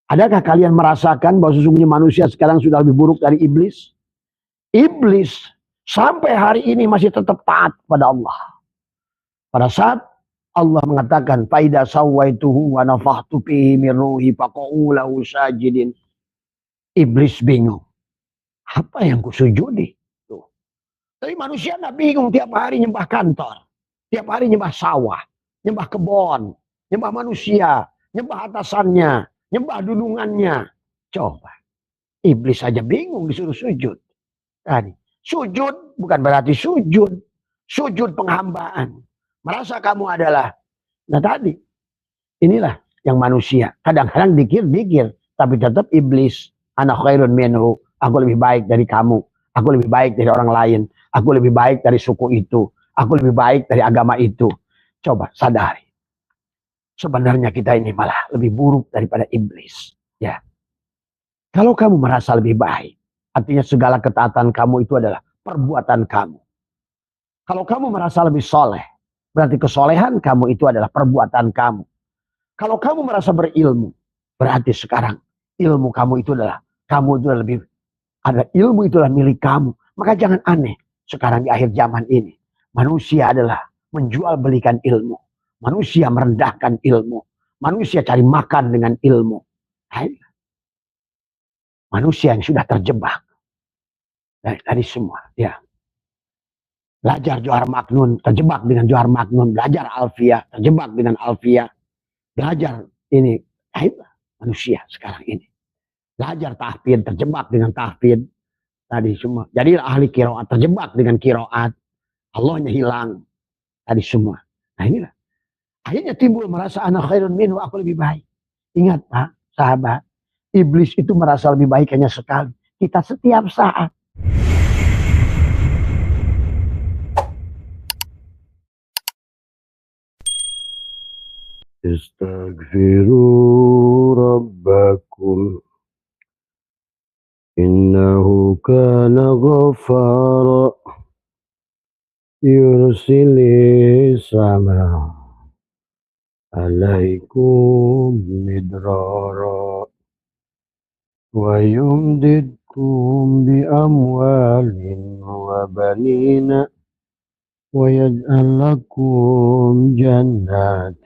Adakah kalian merasakan bahwa sesungguhnya manusia sekarang sudah lebih buruk dari iblis? Iblis sampai hari ini masih tetap taat pada Allah. Pada saat Allah mengatakan, "Faida sawaituhu wa nafakhtu fihi min ruhi faqa'u lahu sajidin." Iblis bingung. Apa yang kusujudi? Tuh. Tapi manusia nggak bingung, tiap hari nyembah kantor. Tiap hari nyembah sawah, nyembah kebon, nyembah manusia, nyembah atasannya, nyembah dudungannya. Coba. Iblis saja bingung disuruh sujud. Tadi. Sujud bukan berarti sujud. Sujud penghambaan. Merasa kamu adalah. Nah tadi. Inilah yang manusia. Kadang-kadang dikir-dikir. Tapi tetap iblis. Ana khairun minhu. Aku lebih baik dari kamu. Aku lebih baik dari orang lain. Aku lebih baik dari suku itu. Aku lebih baik dari agama itu. Coba sadari. Sebenarnya kita ini malah lebih buruk daripada iblis. Ya. Kalau kamu merasa lebih baik. Artinya segala ketaatan kamu itu adalah perbuatan kamu. Kalau kamu merasa lebih soleh. Berarti kesolehan kamu itu adalah perbuatan kamu. Kalau kamu merasa berilmu, berarti sekarang ilmu kamu itu adalah lebih ada ilmu itulah milik kamu. Maka jangan aneh sekarang di akhir zaman ini manusia adalah menjual belikan ilmu, manusia merendahkan ilmu, manusia cari makan dengan ilmu. Manusia yang sudah terjebak dari semua. Ya, belajar Johar Maknun terjebak dengan Johar Maknun, belajar Alfiyah terjebak dengan Alfiyah. Belajar ini, manusia sekarang ini. Belajar tahfidz terjebak dengan tahfidz. Tadi semua. Jadi ahli kiroat terjebak dengan kiroat. Allahnya hilang. Tadi semua. Nah inilah. Akhirnya timbul merasa anak khairun minhu, aku lebih baik. Ingat Pak, sahabat. Iblis itu merasa lebih baik hanya sekali. Kita setiap saat. Istaghfiru rabbakum innahu kana ghaffara yursilis sama alaikum midrara wa yumdidkum bi amwalin wa banina wa yaj'al lakum jannatin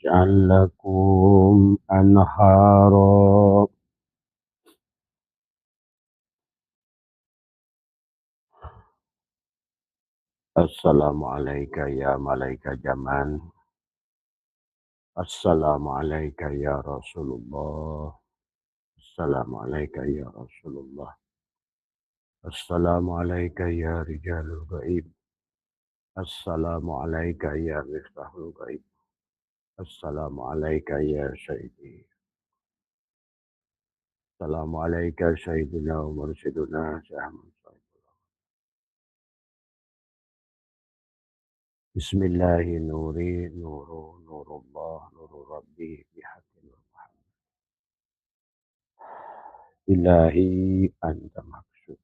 yaj'al lakum anhara. Assalamualaikum ya malaikat zaman. Assalamualaikum ya Rasulullah. Assalamualaikum ya Rasulullah. Assalamualaikum ya rijalul gaib. Assalamualaikum ya miftahul gaib. Assalamualaikum ya sayyidi. Assalamualaikum sayyidina wa mursyiduna Syahman. Bismillahi nuri nuru nurullah nuru rabbi bihaqqin Muhammad. Ilahi anta maksud.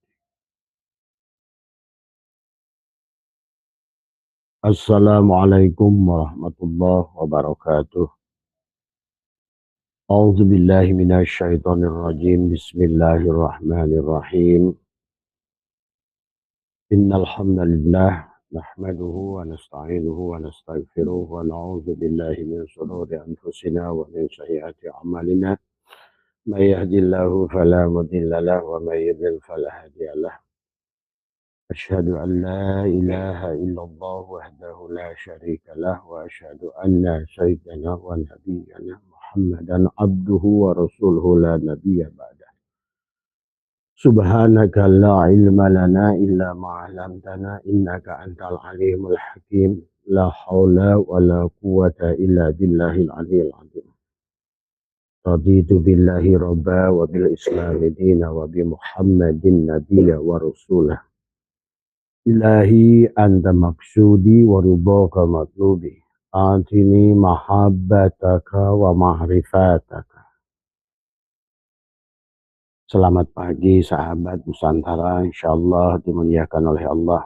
Assalamualaikum warahmatullahi wabarakatuh. A'udzu billahi minasy syaithanir rajim. Bismillahirrahmanirrahim. Innal hamdalillah nahmaduhu wa nasta'inuhu wa nastaghfiruh wa na'udzu billahi min shururi anfusina wa min sayyiati a'malina. May yahdihillahu fala mudilla lahu wa may yudlil fala hadiya lahu. Asyhadu an la ilaha illallah wahdahu la syarika lah wa asyhadu anna sayyidana wa nabiyyana Muhammadan abduhu wa rasuluhu la nabiyya ba'da. Subhanaka la ilma lana illa ma 'allamtana innaka antal alimul hakim. La haula wa la quwwata illa billahil aliyyil azim. Raditu billahi rabba wa bil islami dina wa bi Muhammadin nabiyya wa rasulah. Ilahi anta maksudi wa ridhaka matlubi. Atini mahabbataka wa ma'rifataka. Selamat pagi sahabat Nusantara, insyaallah dimuliakan oleh Allah.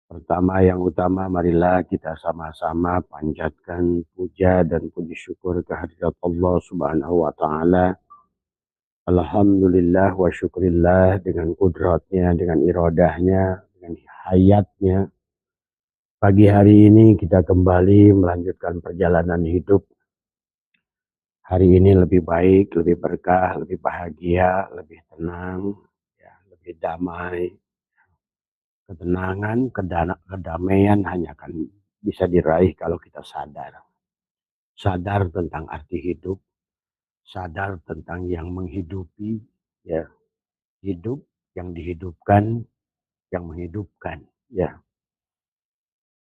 Pertama yang utama, marilah kita sama-sama panjatkan puja dan puji syukur kehadirat Allah Subhanahu wa Ta'ala. Alhamdulillah wa syukurillah, dengan kudratnya, dengan iradahnya, dengan hayatnya. Pagi hari ini kita kembali melanjutkan perjalanan hidup. Hari ini lebih baik, lebih berkah, lebih bahagia, lebih tenang, ya, lebih damai. Ketenangan, kedamaian hanya akan bisa diraih kalau kita sadar. Sadar tentang arti hidup, sadar tentang yang menghidupi, ya, hidup, yang dihidupkan, yang menghidupkan, ya.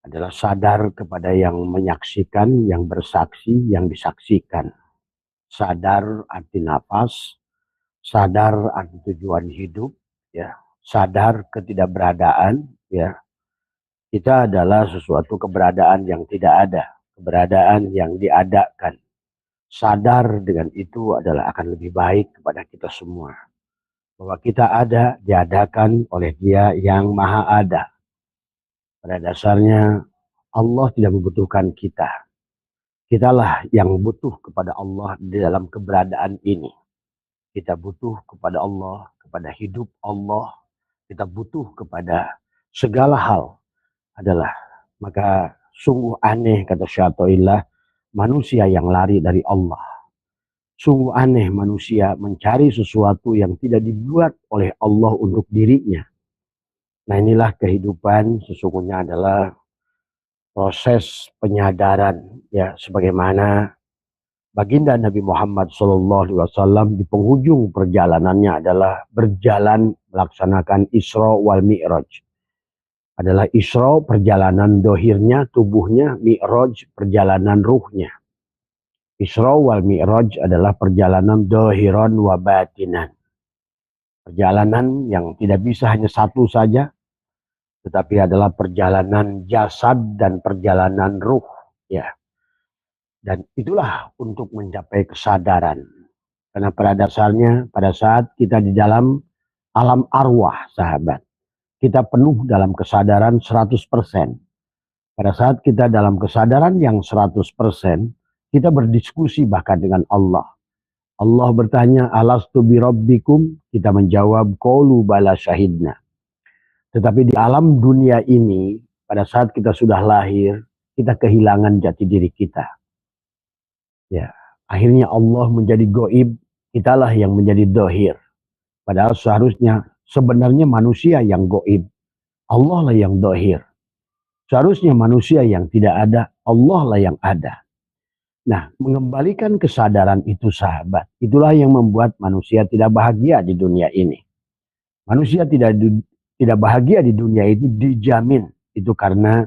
Adalah sadar kepada yang menyaksikan, yang bersaksi, yang disaksikan. Sadar arti nafas, sadar arti tujuan hidup, ya. Sadar ketidakberadaan, ya. Kita adalah sesuatu keberadaan yang tidak ada, keberadaan yang diadakan. Sadar dengan itu adalah akan lebih baik kepada kita semua. Bahwa kita ada, diadakan oleh Dia yang Maha Ada. Pada dasarnya Allah tidak membutuhkan kita. Kitalah yang butuh kepada Allah di dalam keberadaan ini. Kita butuh kepada Allah, kepada hidup Allah. Kita butuh kepada segala hal adalah. Maka sungguh aneh, kata Syaikhullah, manusia yang lari dari Allah. Sungguh aneh manusia mencari sesuatu yang tidak dibuat oleh Allah untuk dirinya. Nah, inilah kehidupan sesungguhnya adalah proses penyadaran, ya, sebagaimana baginda Nabi Muhammad SAW di penghujung perjalanannya adalah berjalan melaksanakan Isra wal Mi'raj. Adalah Isra perjalanan dohirnya, tubuhnya, Mi'raj perjalanan ruhnya. Isra wal Mi'raj adalah perjalanan dohiran wa batinan. Perjalanan yang tidak bisa hanya satu saja, tetapi adalah perjalanan jasad dan perjalanan ruh, ya. Dan itulah untuk mencapai kesadaran. Karena pada dasarnya, pada saat kita di dalam alam arwah, sahabat, kita penuh dalam kesadaran 100%. Pada saat kita dalam kesadaran yang 100%, kita berdiskusi bahkan dengan Allah. Allah bertanya, alastu birabbikum? Kita menjawab, qalu bala syahidna. Tetapi di alam dunia ini, pada saat kita sudah lahir, kita kehilangan jati diri kita. Ya, akhirnya Allah menjadi goib, kitalah yang menjadi dohir. Padahal seharusnya sebenarnya manusia yang goib, Allah lah yang dohir. Seharusnya manusia yang tidak ada, Allah lah yang ada. Nah, mengembalikan kesadaran itu, sahabat, itulah yang membuat manusia tidak bahagia di dunia ini. Manusia tidak bahagia di dunia itu dijamin itu karena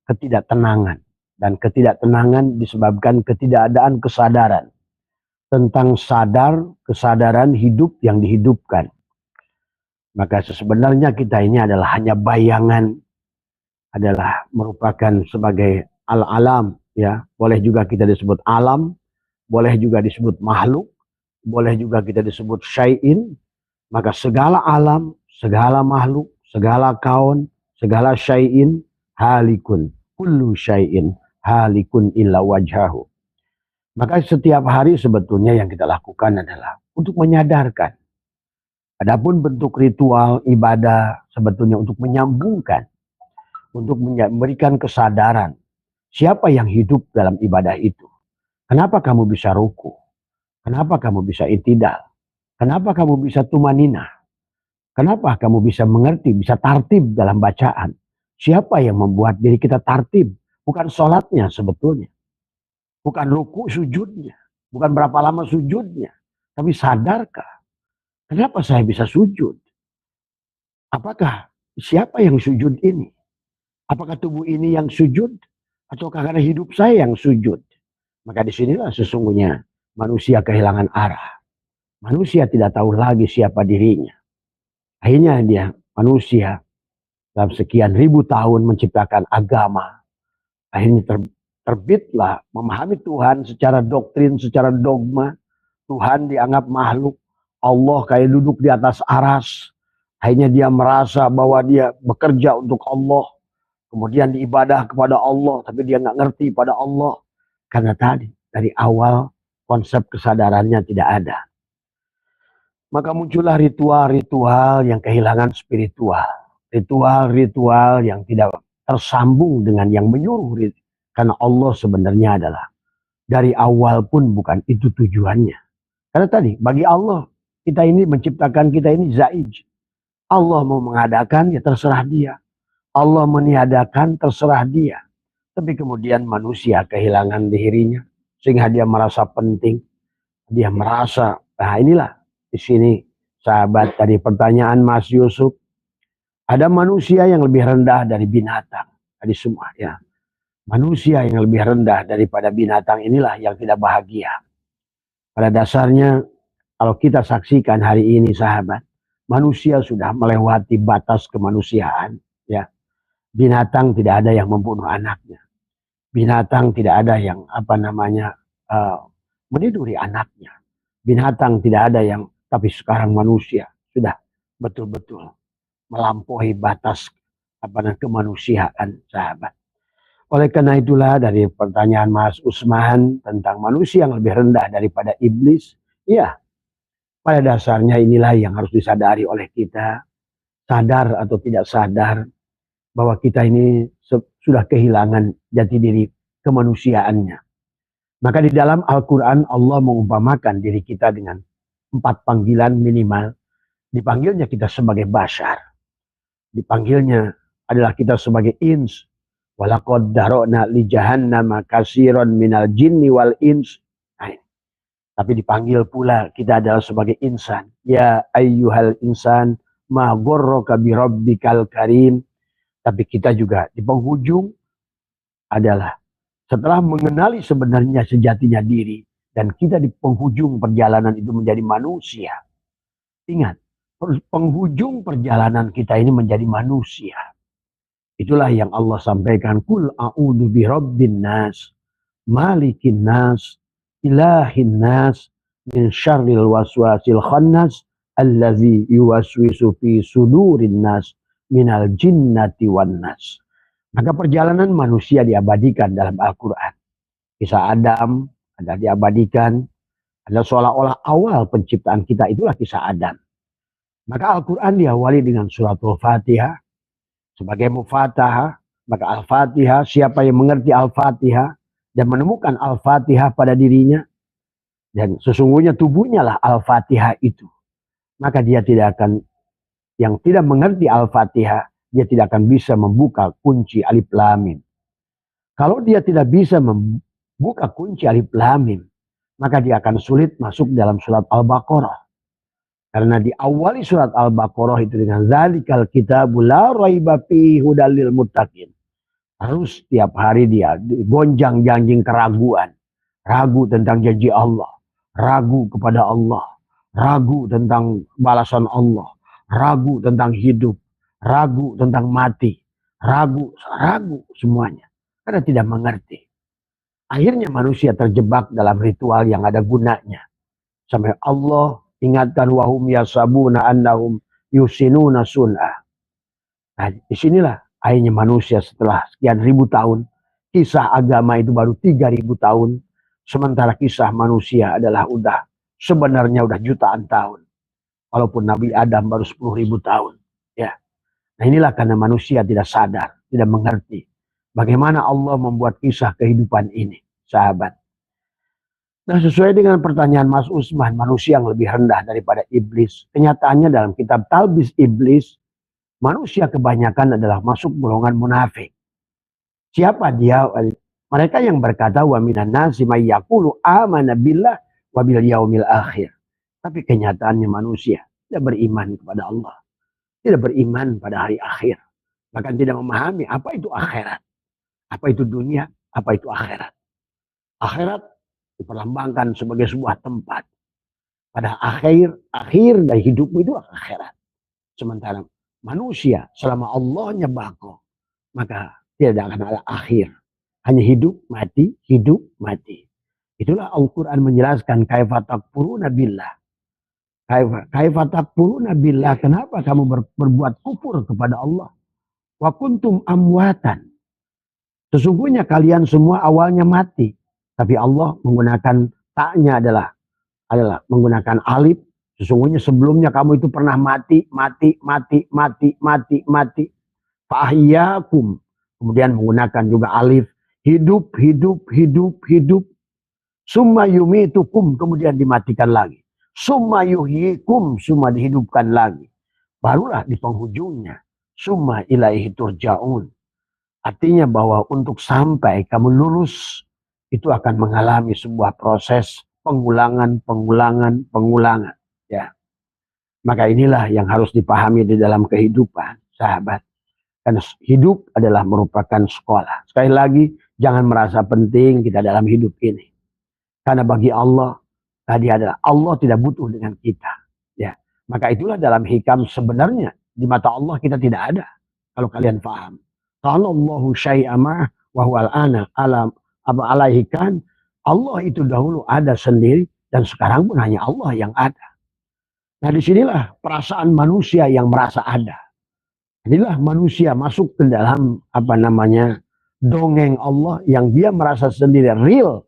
ketidaktenangan. Dan ketidaktenangan disebabkan ketidakadaan kesadaran. Tentang kesadaran hidup yang dihidupkan. Maka sebenarnya kita ini adalah hanya bayangan, adalah merupakan sebagai al-alam, ya. Boleh juga kita disebut alam, boleh juga disebut makhluk, boleh juga kita disebut syai'in. Maka segala alam, segala makhluk, segala kaun, segala syai'in halikun, kullu syai'in halikun illa wajhahu. Maka setiap hari sebetulnya yang kita lakukan adalah untuk menyadarkan. Adapun bentuk ritual ibadah sebetulnya untuk menyambungkan, untuk memberikan kesadaran siapa yang hidup dalam ibadah itu. Kenapa kamu bisa ruku? Kenapa kamu bisa itidal? Kenapa kamu bisa tumaninah? Kenapa kamu bisa mengerti, bisa tartib dalam bacaan? Siapa yang membuat diri kita tartib? Bukan sholatnya sebetulnya. Bukan ruku sujudnya. Bukan berapa lama sujudnya. Tapi sadarkah? Kenapa saya bisa sujud? Apakah siapa yang sujud ini? Apakah tubuh ini yang sujud? Ataukah karena hidup saya yang sujud? Maka disinilah sesungguhnya manusia kehilangan arah. Manusia tidak tahu lagi siapa dirinya. Akhirnya dia manusia dalam sekian ribu tahun menciptakan agama. Akhirnya terbitlah memahami Tuhan secara doktrin, secara dogma. Tuhan dianggap makhluk. Allah kayak duduk di atas aras. Akhirnya dia merasa bahwa dia bekerja untuk Allah. kemudian diibadah kepada Allah, tapi dia nggak ngerti pada Allah. Karena tadi, dari awal konsep kesadarannya tidak ada. Maka muncullah ritual-ritual yang kehilangan spiritual. Ritual-ritual yang tidak tersambung dengan yang menyuruh. Karena Allah sebenarnya adalah dari awal pun bukan itu tujuannya. Karena tadi, bagi Allah, kita ini menciptakan kita ini zaij. Allah mau mengadakan, ya terserah dia. Allah meniadakan, terserah dia. Tapi kemudian manusia kehilangan dirinya. Sehingga dia merasa penting. Dia merasa, nah inilah di sini sahabat tadi pertanyaan Mas Yusuf. Ada manusia yang lebih rendah dari binatang. Tadi semua ya. Manusia yang lebih rendah daripada binatang inilah yang tidak bahagia. Pada dasarnya kalau kita saksikan hari ini sahabat, manusia sudah melewati batas kemanusiaan. Ya, binatang tidak ada yang membunuh anaknya. Binatang tidak ada yang meniduri anaknya. Binatang tidak ada yang, tapi sekarang manusia sudah betul-betul melampaui batas kemanusiaan sahabat. Oleh karena itulah dari pertanyaan Mas Usman tentang manusia yang lebih rendah daripada iblis, ya pada dasarnya inilah yang harus disadari oleh kita, sadar atau tidak sadar, bahwa kita ini sudah kehilangan jati diri kemanusiaannya. Maka di dalam Al-Quran Allah mengumpamakan diri kita dengan 4 panggilan minimal. Dipanggilnya kita sebagai bashar. Dipanggilnya adalah kita sebagai ins. Walaqad darokna li jahannama katsiran minal jinni wal ins. Nah, tapi dipanggil pula kita adalah sebagai insan. Ya ayyuhal insan ma ghurraka bi rabbikal karim. Tapi kita juga di penghujung adalah setelah mengenali sebenarnya sejatinya diri dan kita di penghujung perjalanan itu menjadi manusia. Ingat, penghujung perjalanan kita ini menjadi manusia. Itulah yang Allah sampaikan. Qul a'udzu birabbin nas, malikin nas, ilahin nas, min syarril waswasil khannas, allazi yuwaswisu fi sudurin nas, minal jinnati wan nas. Maka perjalanan manusia diabadikan dalam Al-Quran. Kisah Adam ada diabadikan. Ada seolah-olah awal penciptaan kita itulah kisah Adam. Maka Al-Quran diawali dengan suratul Fatihah. Sebagai mufatahah, maka Al-Fatihah, siapa yang mengerti Al-Fatihah dan menemukan Al-Fatihah pada dirinya, dan sesungguhnya tubuhnya lah Al-Fatihah itu, maka dia tidak akan, yang tidak mengerti Al-Fatihah, dia tidak akan bisa membuka kunci Alif Lam Mim. Kalau dia tidak bisa membuka kunci Alif Lam Mim, maka dia akan sulit masuk dalam surat Al-Baqarah. Karena diawali surat Al-Baqarah itu dengan zalikal kitabul la raiba fihi hudal lil muttaqin. Harus tiap hari dia gonjang-ganjing keraguan. Ragu tentang janji Allah. Ragu kepada Allah. Ragu tentang balasan Allah. Ragu tentang hidup. Ragu tentang mati. Ragu semuanya. Karena tidak mengerti. Akhirnya manusia terjebak dalam ritual yang ada gunanya. Sampai Allah ingatkan wahum yasabuna annahum yusinuna sun'ah. Nah, disinilah akhirnya manusia setelah sekian ribu tahun, kisah agama itu baru 3.000 tahun, sementara kisah manusia adalah sebenarnya udah jutaan tahun. Walaupun Nabi Adam baru 10.000 tahun. Ya. Nah inilah karena manusia tidak sadar, tidak mengerti bagaimana Allah membuat kisah kehidupan ini, sahabat. Nah sesuai dengan pertanyaan Mas Usman, manusia yang lebih rendah daripada iblis. Kenyataannya dalam kitab Talbis Iblis, manusia kebanyakan adalah masuk golongan munafik. Siapa dia? Mereka yang berkata wa minan nasi may yaqulu amana billah wa bil yaumil akhir. Tapi kenyataannya manusia tidak beriman kepada Allah. Tidak beriman pada hari akhir. Bahkan tidak memahami apa itu akhirat. Apa itu dunia, apa itu akhirat. Akhirat diperlambangkan sebagai sebuah tempat. Pada akhir dari hidupmu itu akhirat. Sementara manusia selama Allahnya bako, maka tidak akan ada akhir. Hanya hidup, mati, hidup, mati. Itulah Al-Quran menjelaskan kaifa takfuruna billah. Kaifa takfuruna billah. Kenapa kamu berbuat kufur kepada Allah? Wa kuntum amwatan. Sesungguhnya kalian semua awalnya mati. Tapi Allah menggunakan taknya adalah menggunakan alif. Sesungguhnya sebelumnya kamu itu pernah mati. Fa'ahyakum. Kemudian menggunakan juga alif. Hidup. Summa yumitukum. Kemudian dimatikan lagi. Summa yuhyikum. Summa dihidupkan lagi. Barulah di penghujungnya. Summa ilaihi turja'un. Artinya bahwa untuk sampai kamu lulus, itu akan mengalami sebuah proses pengulangan. Ya. Maka inilah yang harus dipahami di dalam kehidupan, sahabat. Karena hidup adalah merupakan sekolah. Sekali lagi, jangan merasa penting kita dalam hidup ini. Karena bagi Allah, tadi adalah Allah tidak butuh dengan kita. Ya. Maka itulah dalam hikam sebenarnya. Di mata Allah kita tidak ada. Kalau kalian paham. Allahu syai'ama wa huwal ana alam alaihi kan. Allah itu dahulu ada sendiri dan sekarang pun hanya Allah yang ada. Nah disinilah perasaan manusia yang merasa ada. Inilah manusia masuk ke dalam dongeng Allah yang dia merasa sendiri real.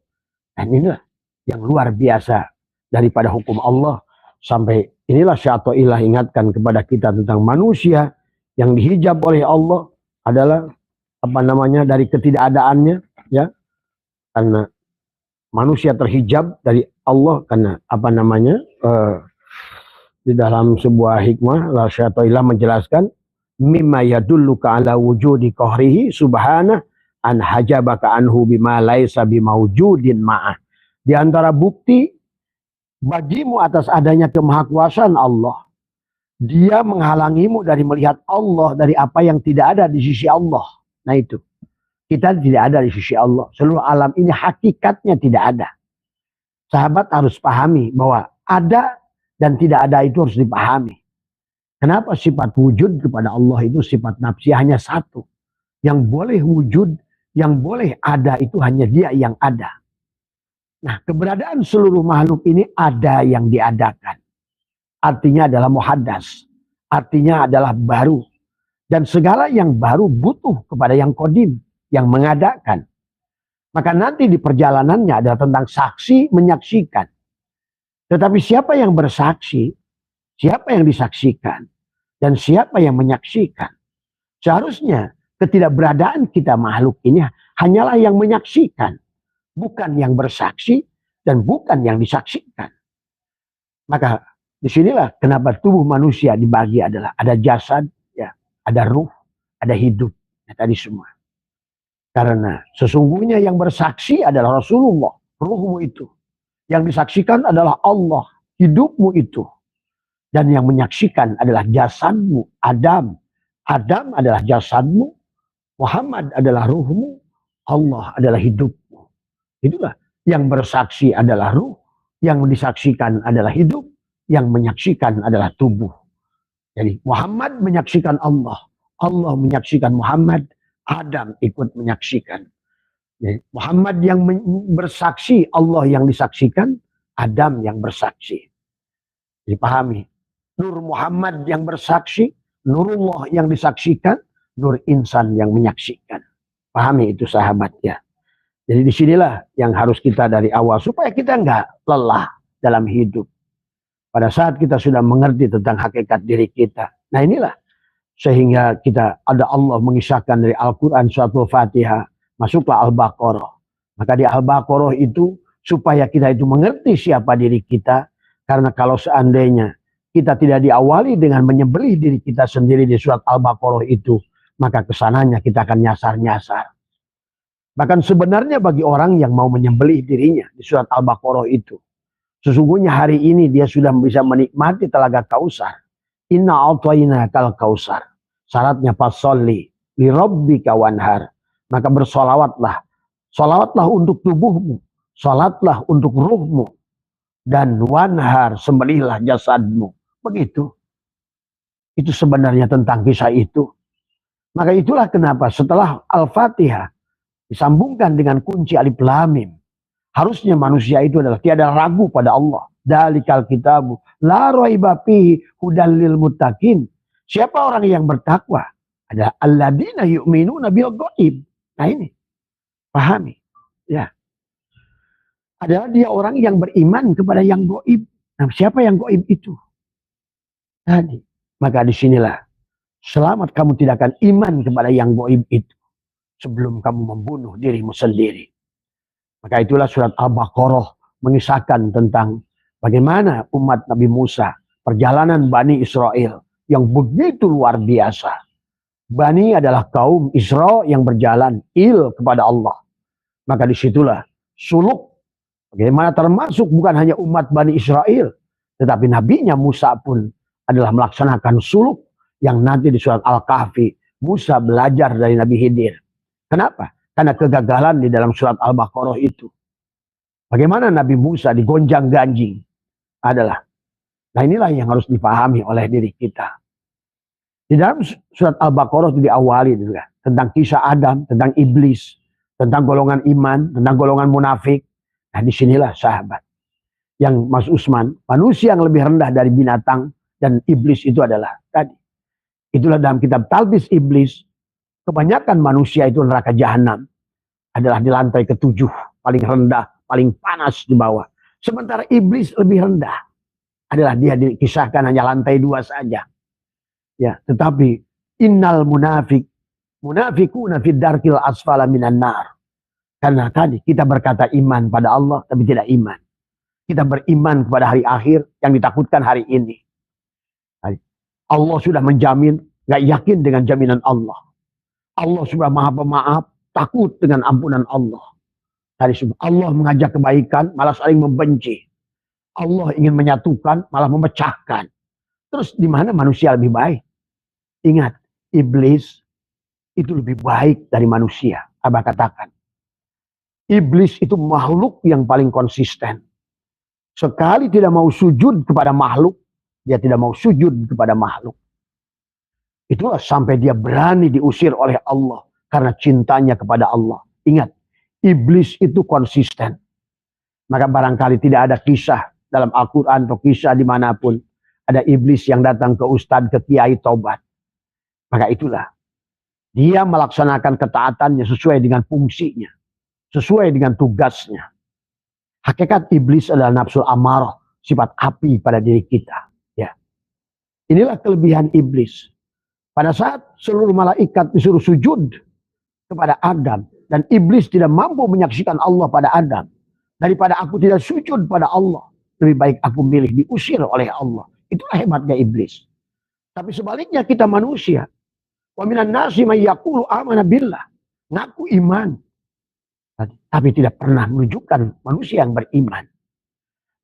Dan inilah yang luar biasa daripada hukum Allah. Sampai inilah Syaikhullah ingatkan kepada kita tentang manusia yang dihijab oleh Allah adalah dari ketidakadaannya, ya, karena manusia terhijab dari Allah karena di dalam sebuah hikmah Syaikhullah menjelaskan mimma yadulluka ala wujudi qahrihi subhanahu an hajabaka anhu bima laisa bimaujudin ma'ah. Di antara bukti bagimu atas adanya kemahakuasaan Allah, dia menghalangimu dari melihat Allah dari apa yang tidak ada di sisi Allah. Nah itu, kita tidak ada di sisi Allah. Seluruh alam ini hakikatnya tidak ada. Sahabat harus pahami bahwa ada dan tidak ada itu harus dipahami. Kenapa sifat wujud kepada Allah itu sifat nafsi hanya satu. Yang boleh wujud, yang boleh ada itu hanya dia yang ada. Nah keberadaan seluruh makhluk ini ada yang diadakan. Artinya adalah muhaddas. Artinya adalah baru. Dan segala yang baru butuh kepada yang kodim. Yang mengadakan. Maka nanti di perjalanannya adalah tentang saksi menyaksikan. Tetapi siapa yang bersaksi? Siapa yang disaksikan? Dan siapa yang menyaksikan? Seharusnya ketidakberadaan kita makhluk ini hanyalah yang menyaksikan. Bukan yang bersaksi dan bukan yang disaksikan. Maka disinilah kenapa tubuh manusia dibagi adalah ada jasad, ya, ada ruh, ada hidup. Ya, tadi semua. Karena sesungguhnya yang bersaksi adalah Rasulullah, ruhmu itu. Yang disaksikan adalah Allah, hidupmu itu. Dan yang menyaksikan adalah jasadmu, Adam. Adam adalah jasadmu, Muhammad adalah ruhmu, Allah adalah hidupmu. Itulah yang bersaksi adalah ruh, yang disaksikan adalah hidup, yang menyaksikan adalah tubuh. Jadi Muhammad menyaksikan Allah, Allah menyaksikan Muhammad, Adam ikut menyaksikan. Jadi, Muhammad yang bersaksi, Allah yang disaksikan, Adam yang bersaksi. Dipahami. Nur Muhammad yang bersaksi, Nurullah yang disaksikan, Nur insan yang menyaksikan. Pahami itu sahabat ya. Jadi disinilah yang harus kita dari awal supaya kita nggak lelah dalam hidup. Pada saat kita sudah mengerti tentang hakikat diri kita. Nah inilah sehingga kita ada Allah mengisahkan dari Al-Quran suatu Fatihah. Masuklah Al-Baqarah. Maka di Al-Baqarah itu supaya kita itu mengerti siapa diri kita. Karena kalau seandainya kita tidak diawali dengan menyembelih diri kita sendiri di surat Al-Baqarah itu. Maka kesananya kita akan nyasar-nyasar. Bahkan sebenarnya bagi orang yang mau menyembelih dirinya di surat Al-Baqarah itu. Sesungguhnya hari ini dia sudah bisa menikmati telaga Kausar. Inna a'tayna kal kausar. Syaratnya fasolli li rabbika wanhar. Maka bersolawatlah. Solawatlah untuk tubuhmu. Salatlah untuk ruhmu. Dan wanhar, sembelihlah jasadmu. Begitu. Itu sebenarnya tentang kisah itu. Maka itulah kenapa setelah Al-Fatihah disambungkan dengan kunci alif lam mim. Harusnya manusia itu adalah tiada ragu pada Allah. Dalikal kitabu la raiba fihi hudal lil muttaqin. Siapa orang yang bertakwa? Ada alladzina yu'minuna bil ghaib. Nah ini, pahami. Ya. Adalah dia orang yang beriman kepada yang gaib. Nah, siapa yang gaib itu? Tadi. Maka disinilah, selamat kamu tidak akan iman kepada yang gaib itu sebelum kamu membunuh dirimu sendiri. Maka itulah surat Al-Baqarah mengisahkan tentang bagaimana umat Nabi Musa, perjalanan Bani Israel yang begitu luar biasa. Bani adalah kaum Isra yang berjalan kepada Allah. Maka disitulah suluk. Bagaimana termasuk bukan hanya umat Bani Israel, tetapi nabinya Musa pun adalah melaksanakan suluk yang nanti di surat Al-Kahfi Musa belajar dari Nabi Khidir. Kenapa? Karena kegagalan di dalam surat Al-Baqarah itu. Bagaimana Nabi Musa digonjang-ganjing adalah. Nah inilah yang harus dipahami oleh diri kita. Di dalam surat Al-Baqarah itu diawali juga tentang kisah Adam, tentang iblis, tentang golongan iman, tentang golongan munafik. Nah disinilah sahabat. Yang Mas Usman, manusia yang lebih rendah dari binatang dan iblis itu adalah tadi. Itulah dalam kitab Talbis Iblis. Kebanyakan manusia itu neraka jahanam adalah di lantai ke-7, paling rendah, paling panas di bawah. Sementara iblis lebih rendah adalah dia dikisahkan hanya lantai 2 saja. Ya, tetapi innal munafikuna fid darkil asfala minan nar. Karena tadi kita berkata iman pada Allah tapi tidak iman. Kita beriman kepada hari akhir yang ditakutkan hari ini. Allah sudah menjamin, gak yakin dengan jaminan Allah. Allah sudah maha pemaaf, takut dengan ampunan Allah. Allah mengajak kebaikan, malah saling membenci. Allah ingin menyatukan, malah memecahkan. Terus di mana manusia lebih baik? Ingat, iblis itu lebih baik dari manusia. Abah katakan, iblis itu makhluk yang paling konsisten. Sekali tidak mau sujud kepada makhluk, dia tidak mau sujud kepada makhluk. Itulah sampai dia berani diusir oleh Allah karena cintanya kepada Allah. Ingat, iblis itu konsisten. Maka barangkali tidak ada kisah dalam Al-Quran atau kisah dimanapun ada iblis yang datang ke ustadz, ke kiai taubat. Maka itulah, dia melaksanakan ketaatannya sesuai dengan fungsinya, sesuai dengan tugasnya. Hakikat iblis adalah nafsu amarah, sifat api pada diri kita. Ya, inilah kelebihan iblis. Pada saat seluruh malaikat disuruh sujud kepada Adam dan iblis tidak mampu menyaksikan Allah pada Adam, daripada aku tidak sujud pada Allah, lebih baik aku milih diusir oleh Allah. Itulah hebatnya iblis. Tapi sebaliknya kita manusia. Wa minan nasi may yaqulu amana billah. Ngaku iman. Tapi tidak pernah menunjukkan manusia yang beriman.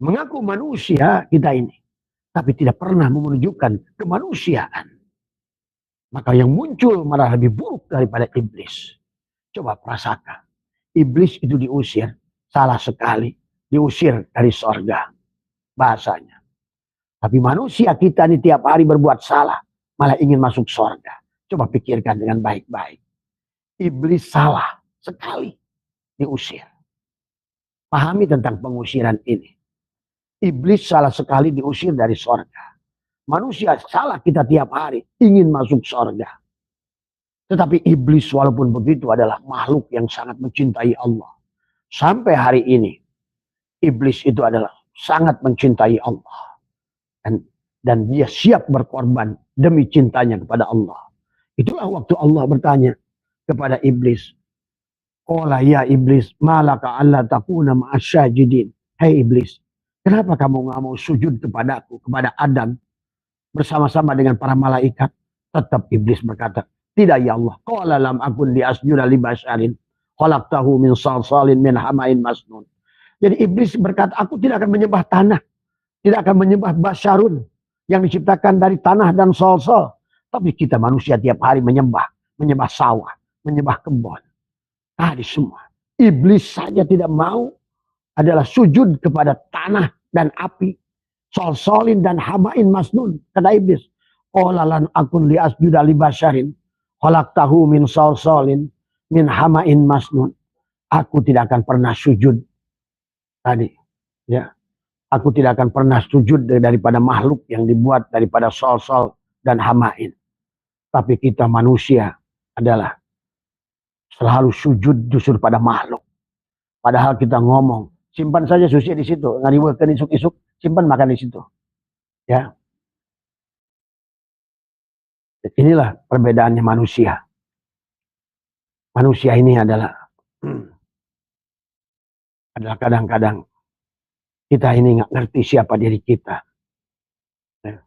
Mengaku manusia kita ini. Tapi tidak pernah menunjukkan kemanusiaan. Maka yang muncul malah lebih buruk daripada iblis. Coba perasakan. Iblis itu diusir. Salah sekali. Diusir dari sorga. Bahasanya. Tapi manusia kita ini tiap hari berbuat salah. Malah ingin masuk sorga. Coba pikirkan dengan baik-baik. Iblis salah sekali diusir. Pahami tentang pengusiran ini. Iblis salah sekali diusir dari sorga. Manusia salah kita tiap hari ingin masuk sorga. Tetapi iblis walaupun begitu adalah makhluk yang sangat mencintai Allah. Sampai hari ini iblis itu adalah sangat mencintai Allah. Dan dia siap berkorban demi cintanya kepada Allah. Itulah waktu Allah bertanya kepada iblis. Qala ya iblis, malaka alla takuna ma'asyajidin. Hei iblis, kenapa kamu gak mau sujud kepadaku, kepada Adam, bersama-sama dengan para malaikat? Tetap iblis berkata, tidak ya Allah. Qala lam akun li asjuda li basharin. Khalaqtahu min salsalin min hamain masnun. Jadi iblis berkata, aku tidak akan menyembah tanah. Tidak akan menyembah basyarun yang diciptakan dari tanah dan salsal. Tapi kita manusia tiap hari menyembah sawah, menyembah kebun. Tadi semua. Iblis saja tidak mau adalah sujud kepada tanah dan api. Salsalin dan hamain masnun. Kata iblis. Qolalan akun li asjuda li basyarin. Khalaqtahu min salsalin min hamain masnun. Aku tidak akan pernah sujud. Tadi. Ya. Aku tidak akan pernah sujud daripada makhluk yang dibuat daripada salsal dan hamain. Tapi kita manusia adalah selalu sujud justru pada makhluk. Padahal kita ngomong, simpan saja sushi di situ, ngariweukeun isuk-isuk, simpan makan di situ. Ya. Inilah perbedaannya manusia. Manusia ini adalah kadang-kadang kita ini nggak ngerti siapa diri kita. Ya.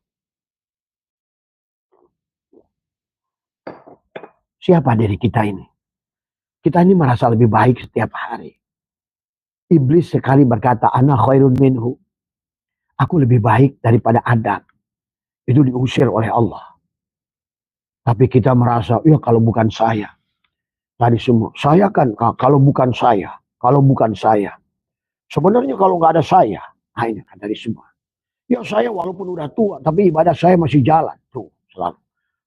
Siapa diri kita ini? Kita ini merasa lebih baik setiap hari. Iblis sekali berkata, ana khairun minhu. Aku lebih baik daripada Adam. Itu diusir oleh Allah. Tapi kita merasa, ya kalau bukan saya. Tadi semua, saya kan, kalau bukan saya. Sebenarnya kalau nggak ada saya, nah ini kan tadi semua. Ya saya walaupun udah tua, tapi ibadah saya masih jalan. Tuh, selalu.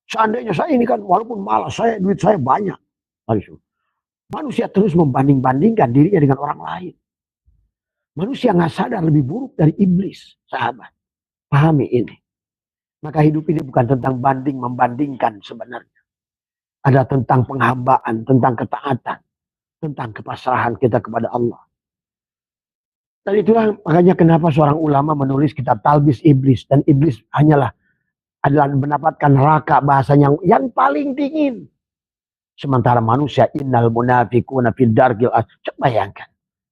Seandainya saya ini kan, walaupun malas, duit saya banyak. Tadi semua. Manusia terus membanding-bandingkan dirinya dengan orang lain. Manusia nggak sadar lebih buruk dari iblis, sahabat. Pahami ini. Maka hidup ini bukan tentang banding-membandingkan sebenarnya. Ada tentang penghambaan, tentang ketaatan, tentang kepasrahan kita kepada Allah. Dan itulah makanya kenapa seorang ulama menulis kitab Talbis Iblis. Dan iblis adalah mendapatkan neraka bahasanya yang paling dingin. Sementara manusia innal munafiquna fid darkil asfal. Coba bayangkan.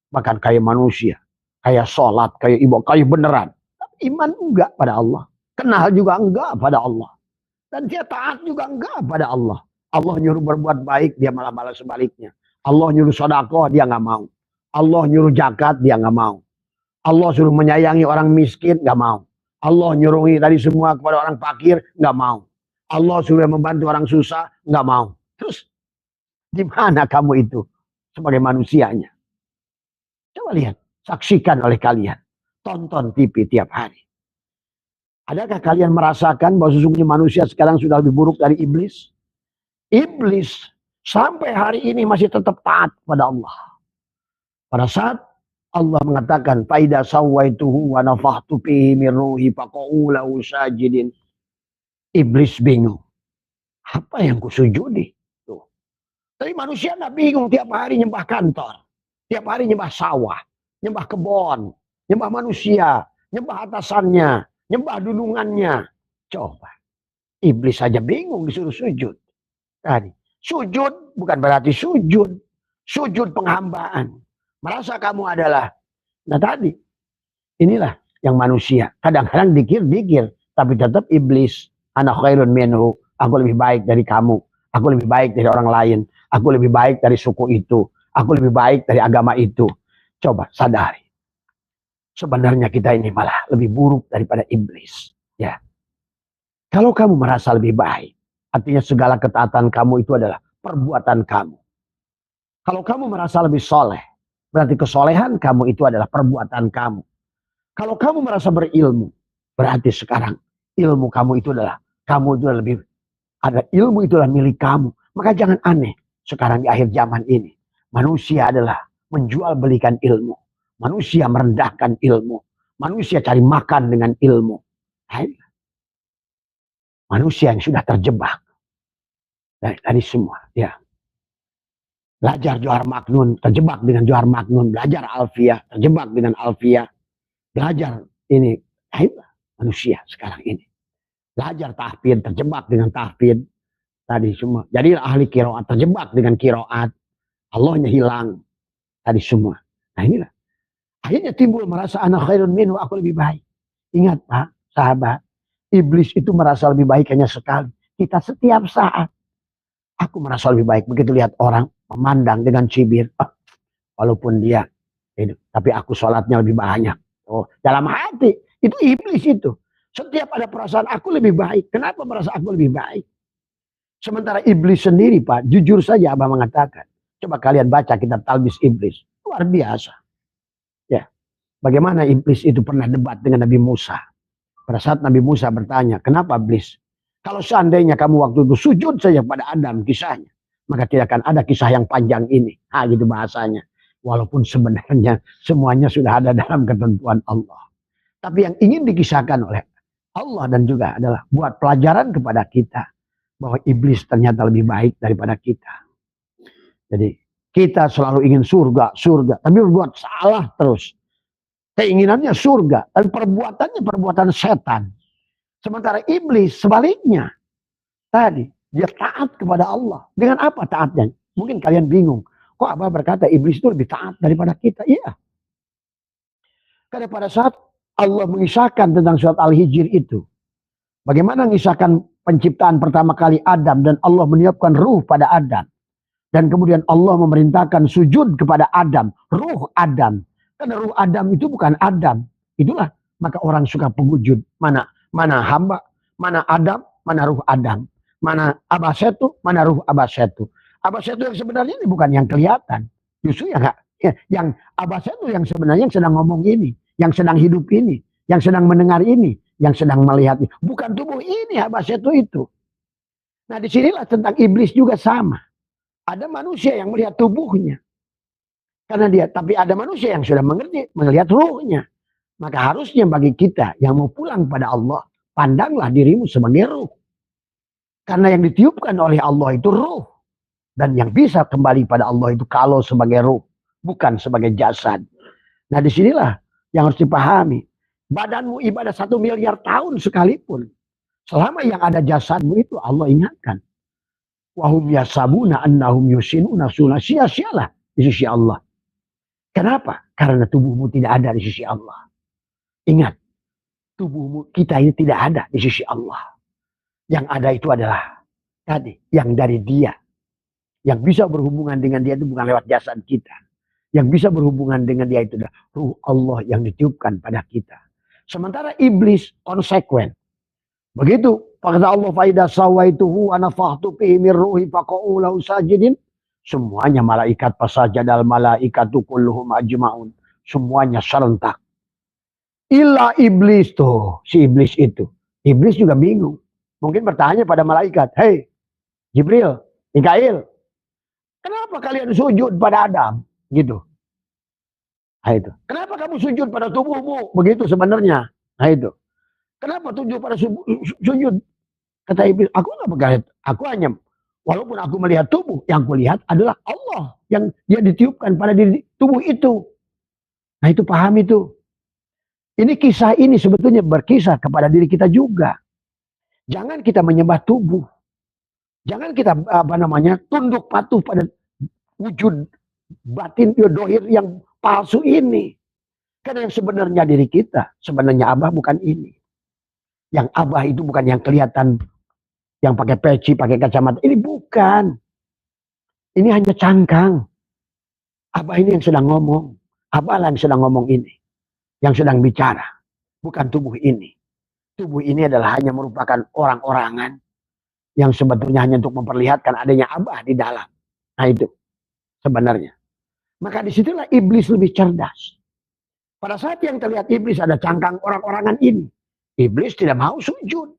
Bahkan kayak manusia, kayak sholat, kayak ibadah, kayak beneran. Tapi iman enggak pada Allah. Kenal juga enggak pada Allah. Dan dia taat juga enggak pada Allah. Allah nyuruh berbuat baik, dia malah sebaliknya. Allah nyuruh sedekah, dia enggak mau. Allah nyuruh zakat, dia enggak mau. Allah suruh menyayangi orang miskin, enggak mau. Allah nyuruh tadi semua kepada orang fakir, enggak mau. Allah suruh membantu orang susah, enggak mau. Terus di mana kamu itu sebagai manusianya? Coba lihat, saksikan oleh kalian. Tonton TV tiap hari. Adakah kalian merasakan bahwa sesungguhnya manusia sekarang sudah lebih buruk dari iblis? Iblis sampai hari ini masih tetap taat pada Allah. Pada saat Allah mengatakan, "Faida sawaituhu wa nafakhtu fihi min ruhi faqa'u lahu sajidin." Iblis bingung. Apa yang kusujudi? Tapi manusia nggak bingung, tiap hari nyembah kantor, tiap hari nyembah sawah, nyembah kebon, nyembah manusia, nyembah atasannya, nyembah dulungannya. Coba, iblis saja bingung disuruh sujud. Tadi, sujud bukan berarti sujud penghambaan. Merasa kamu adalah, nah tadi, inilah yang manusia. Kadang-kadang dikir, tapi tetap iblis. Ana khairun minhu, aku lebih baik dari kamu. Aku lebih baik dari orang lain. Aku lebih baik dari suku itu. Aku lebih baik dari agama itu. Coba sadari. Sebenarnya kita ini malah lebih buruk daripada iblis. Ya. Kalau kamu merasa lebih baik, artinya segala ketaatan kamu itu adalah perbuatan kamu. Kalau kamu merasa lebih soleh, berarti kesolehan kamu itu adalah perbuatan kamu. Kalau kamu merasa berilmu, berarti sekarang ilmu kamu itu adalah lebih ada ilmu itulah milik kamu. Maka jangan aneh. Sekarang di akhir zaman ini. Manusia adalah menjual belikan ilmu. Manusia merendahkan ilmu. Manusia cari makan dengan ilmu. Manusia yang sudah terjebak. Dari semua. Ya. Belajar Johar Maknun. Terjebak dengan Johar Maknun. Belajar Alfiyah. Terjebak dengan Alfiyah. Belajar ini. Manusia sekarang ini. Belajar tahfidz. Terjebak dengan tahfidz. Tadi semua. Jadi ahli kiroat terjebak dengan kiroat. Allahnya hilang. Tadi semua. Nah inilah. Akhirnya timbul merasa anak khairun minhu, aku lebih baik. Ingat Pak, sahabat. Iblis itu merasa lebih baik hanya sekali. Kita setiap saat. Aku merasa lebih baik. Begitu lihat orang memandang dengan cibir. Walaupun dia. Tapi aku sholatnya lebih banyak. Oh, dalam hati. Itu iblis itu. Setiap ada perasaan aku lebih baik. Kenapa merasa aku lebih baik? Sementara iblis sendiri Pak, jujur saja Abah mengatakan. Coba kalian baca kitab Talbis Iblis. Luar biasa. Ya, bagaimana iblis itu pernah debat dengan Nabi Musa. Pada saat Nabi Musa bertanya, kenapa iblis? Kalau seandainya kamu waktu itu sujud saja pada Adam kisahnya. Maka tidak akan ada kisah yang panjang ini. Gitu bahasanya. Walaupun sebenarnya semuanya sudah ada dalam ketentuan Allah. Tapi yang ingin dikisahkan oleh Allah dan juga adalah buat pelajaran kepada kita. bahwa iblis ternyata lebih baik daripada kita. Jadi kita selalu ingin surga, tapi berbuat salah terus. Keinginannya surga, tapi perbuatannya perbuatan setan. Sementara iblis sebaliknya. Tadi, dia taat kepada Allah. Dengan apa taatnya? Mungkin kalian bingung. Kok Abah berkata iblis itu lebih taat daripada kita? Iya. Karena pada saat Allah mengisahkan tentang surat Al-Hijr itu. Bagaimana mengisahkan penciptaan pertama kali Adam dan Allah meniupkan ruh pada Adam. Dan kemudian Allah memerintahkan sujud kepada Adam. Ruh Adam. Karena ruh Adam itu bukan Adam. Itulah maka orang suka pengujud. Mana hamba, mana Adam, mana ruh Adam. Mana Abasetu, mana ruh Abasetu. Abasetu yang sebenarnya ini bukan yang kelihatan. Justru yang Abasetu yang sebenarnya yang sedang ngomong ini. Yang sedang hidup ini. Yang sedang mendengar ini. Yang sedang melihat ini. Bukan tubuh ini Abasetu itu. Nah disinilah tentang iblis juga sama. Ada manusia yang melihat tubuhnya. Karena tapi ada manusia yang sudah mengerti, melihat ruhnya. Maka harusnya bagi kita yang mau pulang pada Allah, pandanglah dirimu sebagai ruh. Karena yang ditiupkan oleh Allah itu ruh. Dan yang bisa kembali pada Allah itu kalau sebagai ruh. Bukan sebagai jasad. Nah disinilah yang harus dipahami. Badanmu ibadah 1 miliar tahun sekalipun. Selama yang ada jasadmu itu Allah ingatkan. Wahum yasabuna annahum yusinuna sunah. Sia-sialah di sisi Allah. Kenapa? Karena tubuhmu tidak ada di sisi Allah. Ingat, tubuhmu kita ini tidak ada di sisi Allah. Yang ada itu adalah tadi, yang dari Dia. Yang bisa berhubungan dengan Dia itu bukan lewat jasad kita. Yang bisa berhubungan dengan Dia itu adalah ruh Allah yang ditiupkan pada kita. Sementara iblis konsekuen. Begitu, kata Allah, faida sawaituhu wa nafakhtu fihi min ruhi faqa'u lahu sajidin. Semuanya malaikat pasajadal malaikatu kulluhum ajmaun. Semuanya serentak. Illa iblis tuh, si iblis itu. Iblis juga bingung. Mungkin bertanya pada malaikat, "Hei, Jibril, Mikail, kenapa kalian sujud pada Adam?" Gitu. Nah itu. Kenapa kamu sujud pada tubuhmu? Begitu sebenarnya. Nah itu. Kenapa sujud pada sujud? Kata iblis, aku nggak pegang. Aku hanya walaupun aku melihat tubuh, yang kulihat adalah Allah yang Dia ditiupkan pada diri tubuh itu. Nah itu paham itu. Ini kisah ini sebetulnya berkisah kepada diri kita juga. Jangan kita menyembah tubuh. Jangan kita tunduk patuh pada wujud batin dohir yang palsu ini. Karena yang sebenarnya diri kita, sebenarnya Abah bukan ini. Yang Abah itu bukan yang kelihatan, yang pakai peci, pakai kacamata. Ini bukan. Ini hanya cangkang. Abah ini yang sedang ngomong. Abah lah yang sedang ngomong ini. Yang sedang bicara. Bukan tubuh ini. Tubuh ini adalah hanya merupakan orang-orangan. Yang sebetulnya hanya untuk memperlihatkan adanya Abah di dalam. Nah itu. Sebenarnya. Maka disitulah iblis lebih cerdas. Pada saat yang terlihat iblis ada cangkang orang-orangan ini. Iblis tidak mau sujud.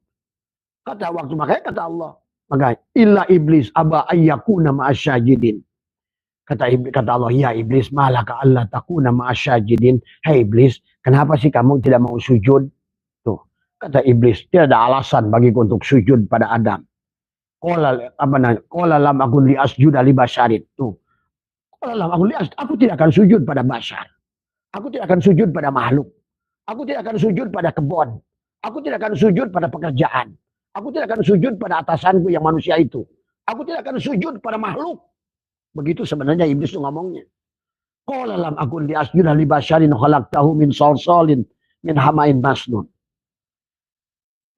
Makanya kata Allah. Maka illa iblis aba ayyakuna ma'asyajidin. Kata Allah, ya iblis malaka Allah takuna ma'asyajidin. Hei iblis, kenapa sih kamu tidak mau sujud? Tuh, kata iblis, tidak ada alasan bagiku untuk sujud pada Adam. Qala lam akun li asjuda li basyarin. Tuh. Qala lam akun li aku tidak akan sujud pada basyar. Aku tidak akan sujud pada makhluk. Aku tidak akan sujud pada kebun. Aku tidak akan sujud pada pekerjaan. Aku tidak akan sujud pada atasanku yang manusia itu. Aku tidak akan sujud pada makhluk. Begitu sebenarnya iblis itu ngomongnya. Qala lam akun li asjuda li basyarin khalaqtahu min salsalin min hamain masnun.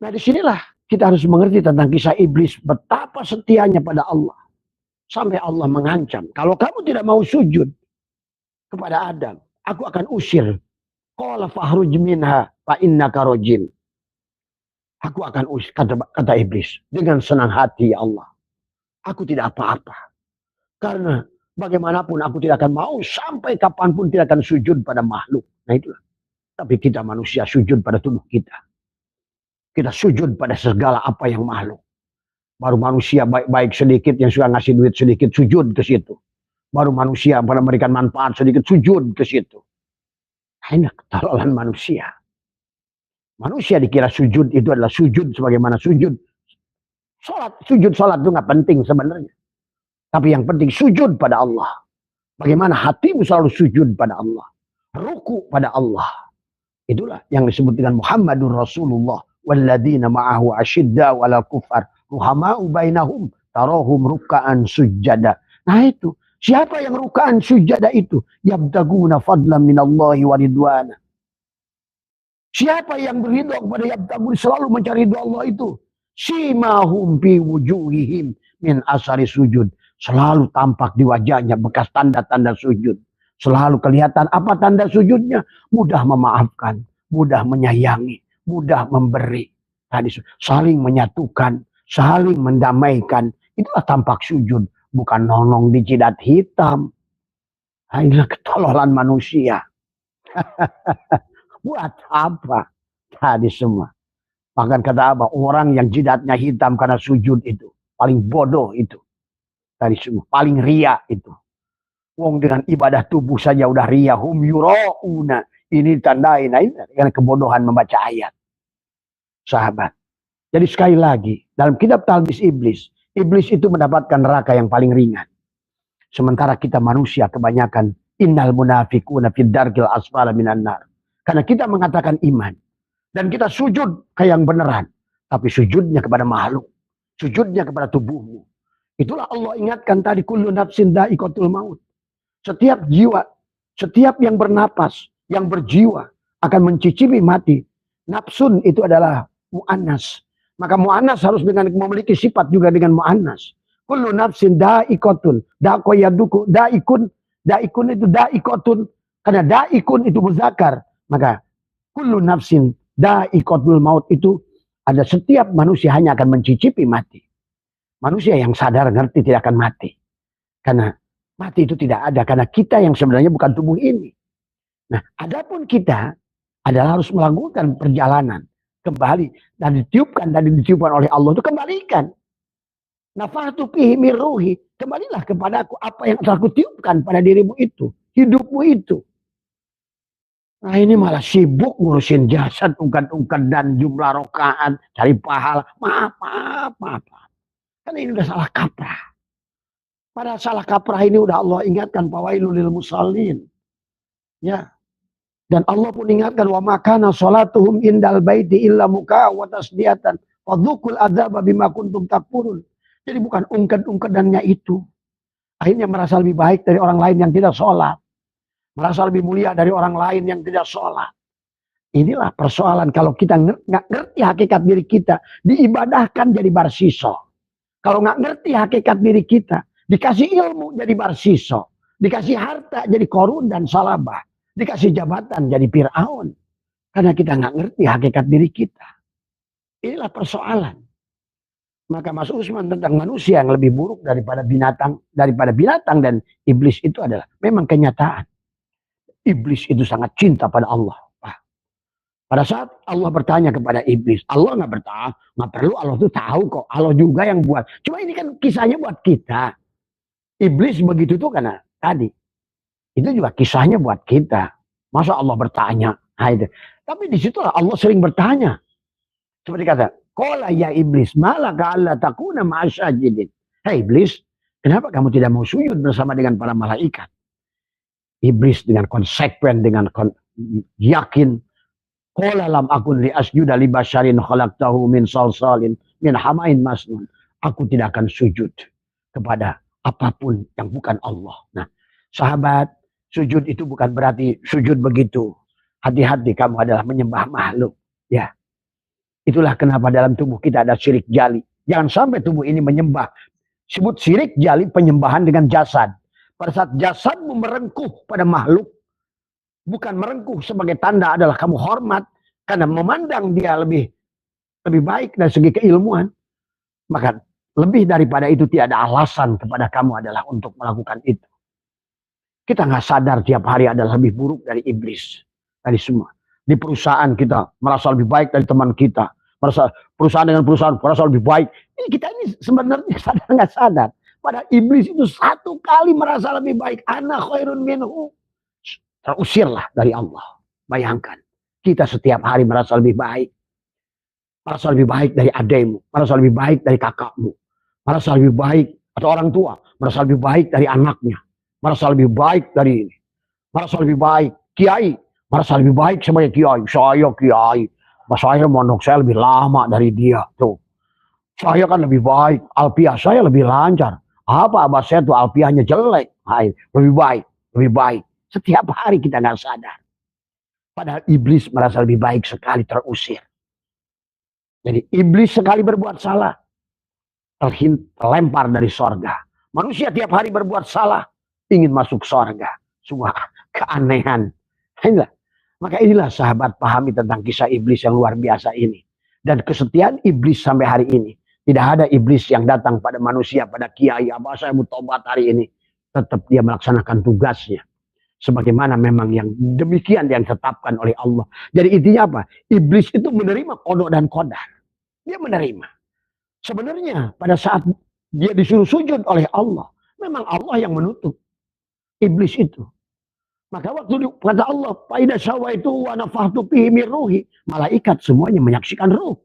Nah disinilah kita harus mengerti tentang kisah iblis. Betapa setianya pada Allah. Sampai Allah mengancam. Kalau kamu tidak mau sujud kepada Adam, aku akan usir. Qala fahruj minha fa innaka rajim. Aku akan usir, kata iblis. Dengan senang hati ya Allah. Aku tidak apa-apa. Karena bagaimanapun aku tidak akan mau. Sampai kapanpun tidak akan sujud pada makhluk. Nah itulah. Tapi kita manusia sujud pada tubuh kita. Kita sujud pada segala apa yang makhluk. Baru manusia baik-baik sedikit yang suka ngasih duit sedikit. Sujud ke situ. Baru manusia pada memberikan manfaat sedikit. Sujud ke situ. Nah ini ketololan manusia. Manusia dikira sujud itu adalah sujud sebagaimana sujud Sujud salat itu nggak penting sebenarnya. Tapi yang penting sujud pada Allah. Bagaimana hatimu selalu sujud pada Allah. Ruku pada Allah. Itulah yang disebut dengan Muhammadur Rasulullah. Walladzina ma'ahu asyidda walal kufar. Ruhama'u bainahum. Tarahum ruka'an sujada. Nah itu. Siapa yang ruka'an sujada itu? Yabtaguna fadlan minallahi wa ridwana. Siapa yang berridha kepada yabtagun selalu mencari ridha Allah itu? Simahum fi wujuhihim min asari sujud. Selalu tampak di wajahnya bekas tanda-tanda sujud. Selalu kelihatan apa tanda sujudnya? Mudah memaafkan, mudah menyayangi, mudah memberi. Tadi saling menyatukan, saling mendamaikan. Itulah tampak sujud, bukan nonong di jidat hitam. Nah, inilah ketololan manusia. Buat apa? Tadi semua. Bahkan kata apa? Orang yang jidatnya hitam karena sujud itu. Paling bodoh itu. Tadi semua. Paling ria itu. Wong dengan ibadah tubuh saja udah ria. Hum yura'una. Ini tandai. Nah ini dengan kebodohan membaca ayat. Sahabat. Jadi sekali lagi. Dalam kitab Talbis Iblis. Iblis itu mendapatkan neraka yang paling ringan. Sementara kita manusia kebanyakan. Innal munafiquna fid darkil asfala minan nar. Karena kita mengatakan iman. Dan kita sujud kayak yang beneran. Tapi sujudnya kepada makhluk. Sujudnya kepada tubuhmu. Itulah Allah ingatkan tadi. Kullu nafsin dha'iqatul maut. Setiap jiwa. Setiap yang bernapas. Yang berjiwa. Akan mencicipi mati. Nafsun itu adalah mu'annas. Maka mu'annas harus dengan memiliki sifat juga dengan mu'annas. Kullu nafsin dha'iqatun. Da'ikun. Da'ikun itu da'iqatun. Karena da'ikun itu muzakkar. Maka kullu nafsin da'iqatul maut itu ada setiap manusia hanya akan mencicipi mati. Manusia yang sadar ngerti tidak akan mati. Karena mati itu tidak ada. Karena kita yang sebenarnya bukan tubuh ini. Nah, adapun kita adalah harus melakukan perjalanan. Kembali. Dan ditiupkan oleh Allah itu kembalikan. Nafatu fihi min ruhi. Kembalilah kepadaku. Apa yang telah kutiupkan pada dirimu itu. Hidupmu itu. Nah ini malah sibuk ngurusin jasad, ungkat-ungkat dan jumlah rokaan, cari pahala. Maaf. Karena ini udah salah kaprah. Pada salah kaprah ini udah Allah ingatkan fawailul lil musallin. Ya. Dan Allah pun ingatkan wa makana sholatuhum indal baiti illa muka wa tasdiyatan wa dzukul adzaba bima kuntum takfurun. Jadi bukan ungkat-ungkatannya itu. Akhirnya merasa lebih baik dari orang lain yang tidak sholat. Merasa lebih mulia dari orang lain yang tidak sholat. Inilah persoalan kalau kita nggak ngerti hakikat diri kita. Diibadahkan jadi barsiso. Kalau nggak ngerti hakikat diri kita. Dikasih ilmu jadi barsiso. Dikasih harta jadi korun dan salabah. Dikasih jabatan jadi Fir'aun. Karena kita nggak ngerti hakikat diri kita. Inilah persoalan. Maka Mas Usman tentang manusia yang lebih buruk daripada binatang dan iblis itu adalah memang kenyataan. Iblis itu sangat cinta pada Allah. Pada saat Allah bertanya kepada iblis, Allah nggak bertanya, nggak perlu, Allah tuh tahu kok, Allah juga yang buat. Cuma ini kan kisahnya buat kita. Iblis begitu tuh karena tadi. Itu juga kisahnya buat kita. Masa Allah bertanya? Nah, itu. Tapi disitulah Allah sering bertanya. Seperti kata, qala ya iblis, malaka alla takuna ma'asyajidin. Hei iblis, kenapa kamu tidak mau sujud bersama dengan para malaikat? Iblis dengan konsekuen, dengan yakin. Qala lam akun li asjuda li basyarin khalaqtahu min salsalin min hamain masnun. Aku tidak akan sujud kepada apapun yang bukan Allah. Nah, sahabat, sujud itu bukan berarti sujud begitu. Hati-hati, kamu adalah menyembah makhluk. Ya. Itulah kenapa dalam tubuh kita ada syirik jali. Jangan sampai tubuh ini menyembah. Sebut syirik jali penyembahan dengan jasad. Pada saat jasadmu merengkuh pada makhluk, bukan merengkuh sebagai tanda adalah kamu hormat, karena memandang dia lebih baik dari segi keilmuan, maka lebih daripada itu tidak ada alasan kepada kamu adalah untuk melakukan itu. Kita nggak sadar tiap hari adalah lebih buruk dari iblis, dari semua. Di perusahaan kita merasa lebih baik dari teman kita, merasa perusahaan dengan perusahaan merasa lebih baik. Ini kita ini sebenarnya sadar nggak sadar. Pada iblis itu satu kali merasa lebih baik. Ana khairun minhu. Terusirlah dari Allah. Bayangkan. Kita setiap hari merasa lebih baik. merasa lebih baik dari adekmu, merasa lebih baik dari kakakmu, merasa lebih baik atau orang tua, merasa lebih baik dari anaknya, merasa lebih baik dari ini, merasa lebih baik kiai, merasa lebih baik sebagai kiai. Saya kiai, saya mondok saya lebih lama dari dia tuh. Saya kan lebih baik, alfiah saya lebih lancar. Apa abah saya tuh alfiahnya jelek. Hai, lebih baik, lebih baik. Setiap hari kita nggak sadar. Padahal iblis merasa lebih baik sekali terusir. Jadi iblis sekali berbuat salah, terlempar dari sorga. Manusia tiap hari berbuat salah, ingin masuk sorga. Semua keanehan. Inilah. Maka inilah sahabat pahami tentang kisah iblis yang luar biasa ini. Dan kesetiaan iblis sampai hari ini. Tidak ada iblis yang datang pada manusia, pada kiai, apa saya mau tobat hari ini. Tetap dia melaksanakan tugasnya. Sebagaimana memang yang demikian yang ditetapkan oleh Allah. Jadi intinya apa? Iblis itu menerima kodok dan kodar. Dia menerima. Sebenarnya pada saat dia disuruh sujud oleh Allah, memang Allah yang menutup iblis itu. Maka waktu kata Allah, "Faida syawaitu wa nafahtu fihi min ruhi", malaikat semuanya menyaksikan ruh.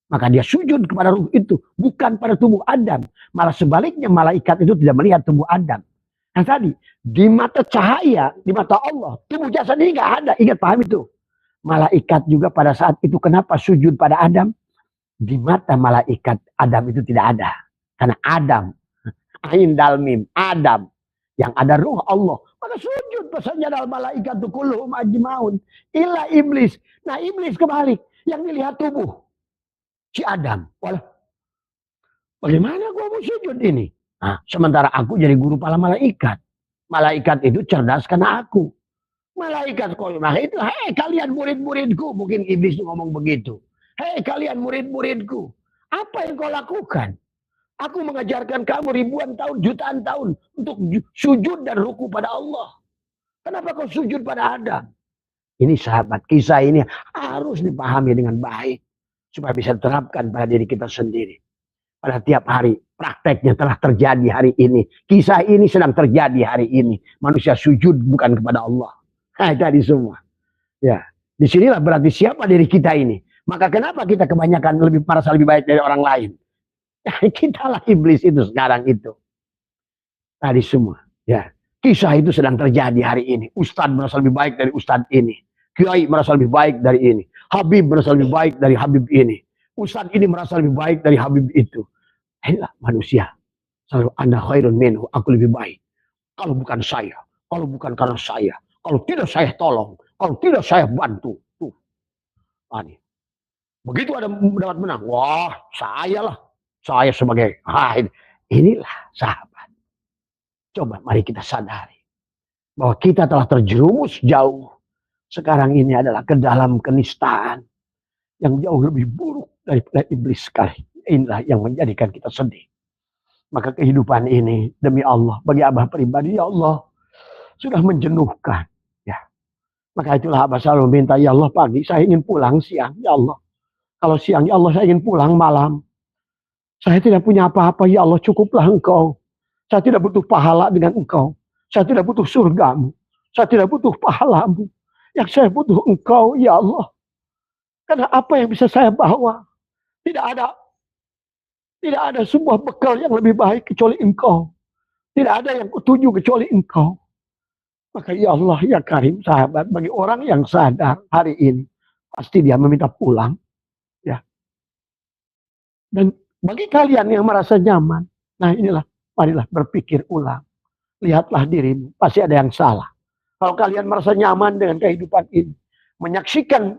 Maka dia sujud kepada ruh itu, bukan pada tubuh Adam. Malah sebaliknya malaikat itu tidak melihat tubuh Adam. Nah tadi, di mata cahaya, di mata Allah, tubuh jasad ini nggak ada. Ingat, paham itu. Malaikat juga pada saat itu kenapa sujud pada Adam? Di mata malaikat Adam itu tidak ada. Karena Adam, ain dalmim, Adam. Yang ada ruh Allah. Maka sujud pasajadal malaikat itu kulluhum ajmaun. Illa iblis. Nah iblis kebalik. Yang dilihat tubuh. Si Adam. Walah, bagaimana gua mau sujud ini? Nah, sementara aku jadi guru para malaikat. Malaikat itu cerdas karena aku. Malaikat kau nah itu, hei kalian murid-muridku. Mungkin iblis ngomong begitu. Hei kalian murid-muridku. Apa yang kau lakukan? Aku mengajarkan kamu ribuan tahun, jutaan tahun. Untuk sujud dan ruku pada Allah. Kenapa kau sujud pada Adam? Ini sahabat, kisah ini harus dipahami dengan baik. Supaya bisa diterapkan pada diri kita sendiri. Pada tiap hari, prakteknya telah terjadi hari ini. Kisah ini sedang terjadi hari ini. Manusia sujud bukan kepada Allah. Nah, tadi semua. Ya, disinilah berarti siapa diri kita ini. Maka kenapa kita kebanyakan merasa lebih baik dari orang lain? Kitalah iblis itu sekarang itu. Tadi semua. Ya, kisah itu sedang terjadi hari ini. Ustadz merasa lebih baik dari ustadz ini. Kiai merasa lebih baik dari ini. Habib merasa lebih baik dari Habib ini. Ustadz ini merasa lebih baik dari Habib itu. Inilah manusia. Selalu ana khairun minhu. Aku lebih baik. Kalau bukan saya. Kalau bukan karena saya. Kalau tidak saya tolong. Kalau tidak saya bantu. Tuh. Ini. Begitu ada dapat menang. Wah, saya lah. Saya sebagai. Inilah sahabat. Coba mari kita sadari. Bahwa kita telah terjerumus jauh. Sekarang ini adalah ke dalam kenistaan. Yang jauh lebih buruk daripada iblis sekali. Inilah yang menjadikan kita sedih. Maka kehidupan ini demi Allah. Bagi Abah pribadi, ya Allah. Sudah menjenuhkan. Ya. Maka itulah Abah selalu minta, ya Allah pagi saya ingin pulang siang. Ya Allah. Kalau siang, ya Allah saya ingin pulang malam. Saya tidak punya apa-apa, ya Allah cukuplah Engkau. Saya tidak butuh pahala dengan Engkau. Saya tidak butuh surgamu. Saya tidak butuh pahalamu. Yang saya butuh Engkau, ya Allah. Karena apa yang bisa saya bawa? Tidak ada sebuah bekal yang lebih baik kecuali Engkau. Tidak ada yang kutuju kecuali Engkau. Maka ya Allah, ya Karim, sahabat, bagi orang yang sadar hari ini, pasti dia meminta pulang. Ya. Dan bagi kalian yang merasa nyaman, nah inilah, marilah berpikir ulang. Lihatlah dirimu, pasti ada yang salah. Kalau kalian merasa nyaman dengan kehidupan ini, menyaksikan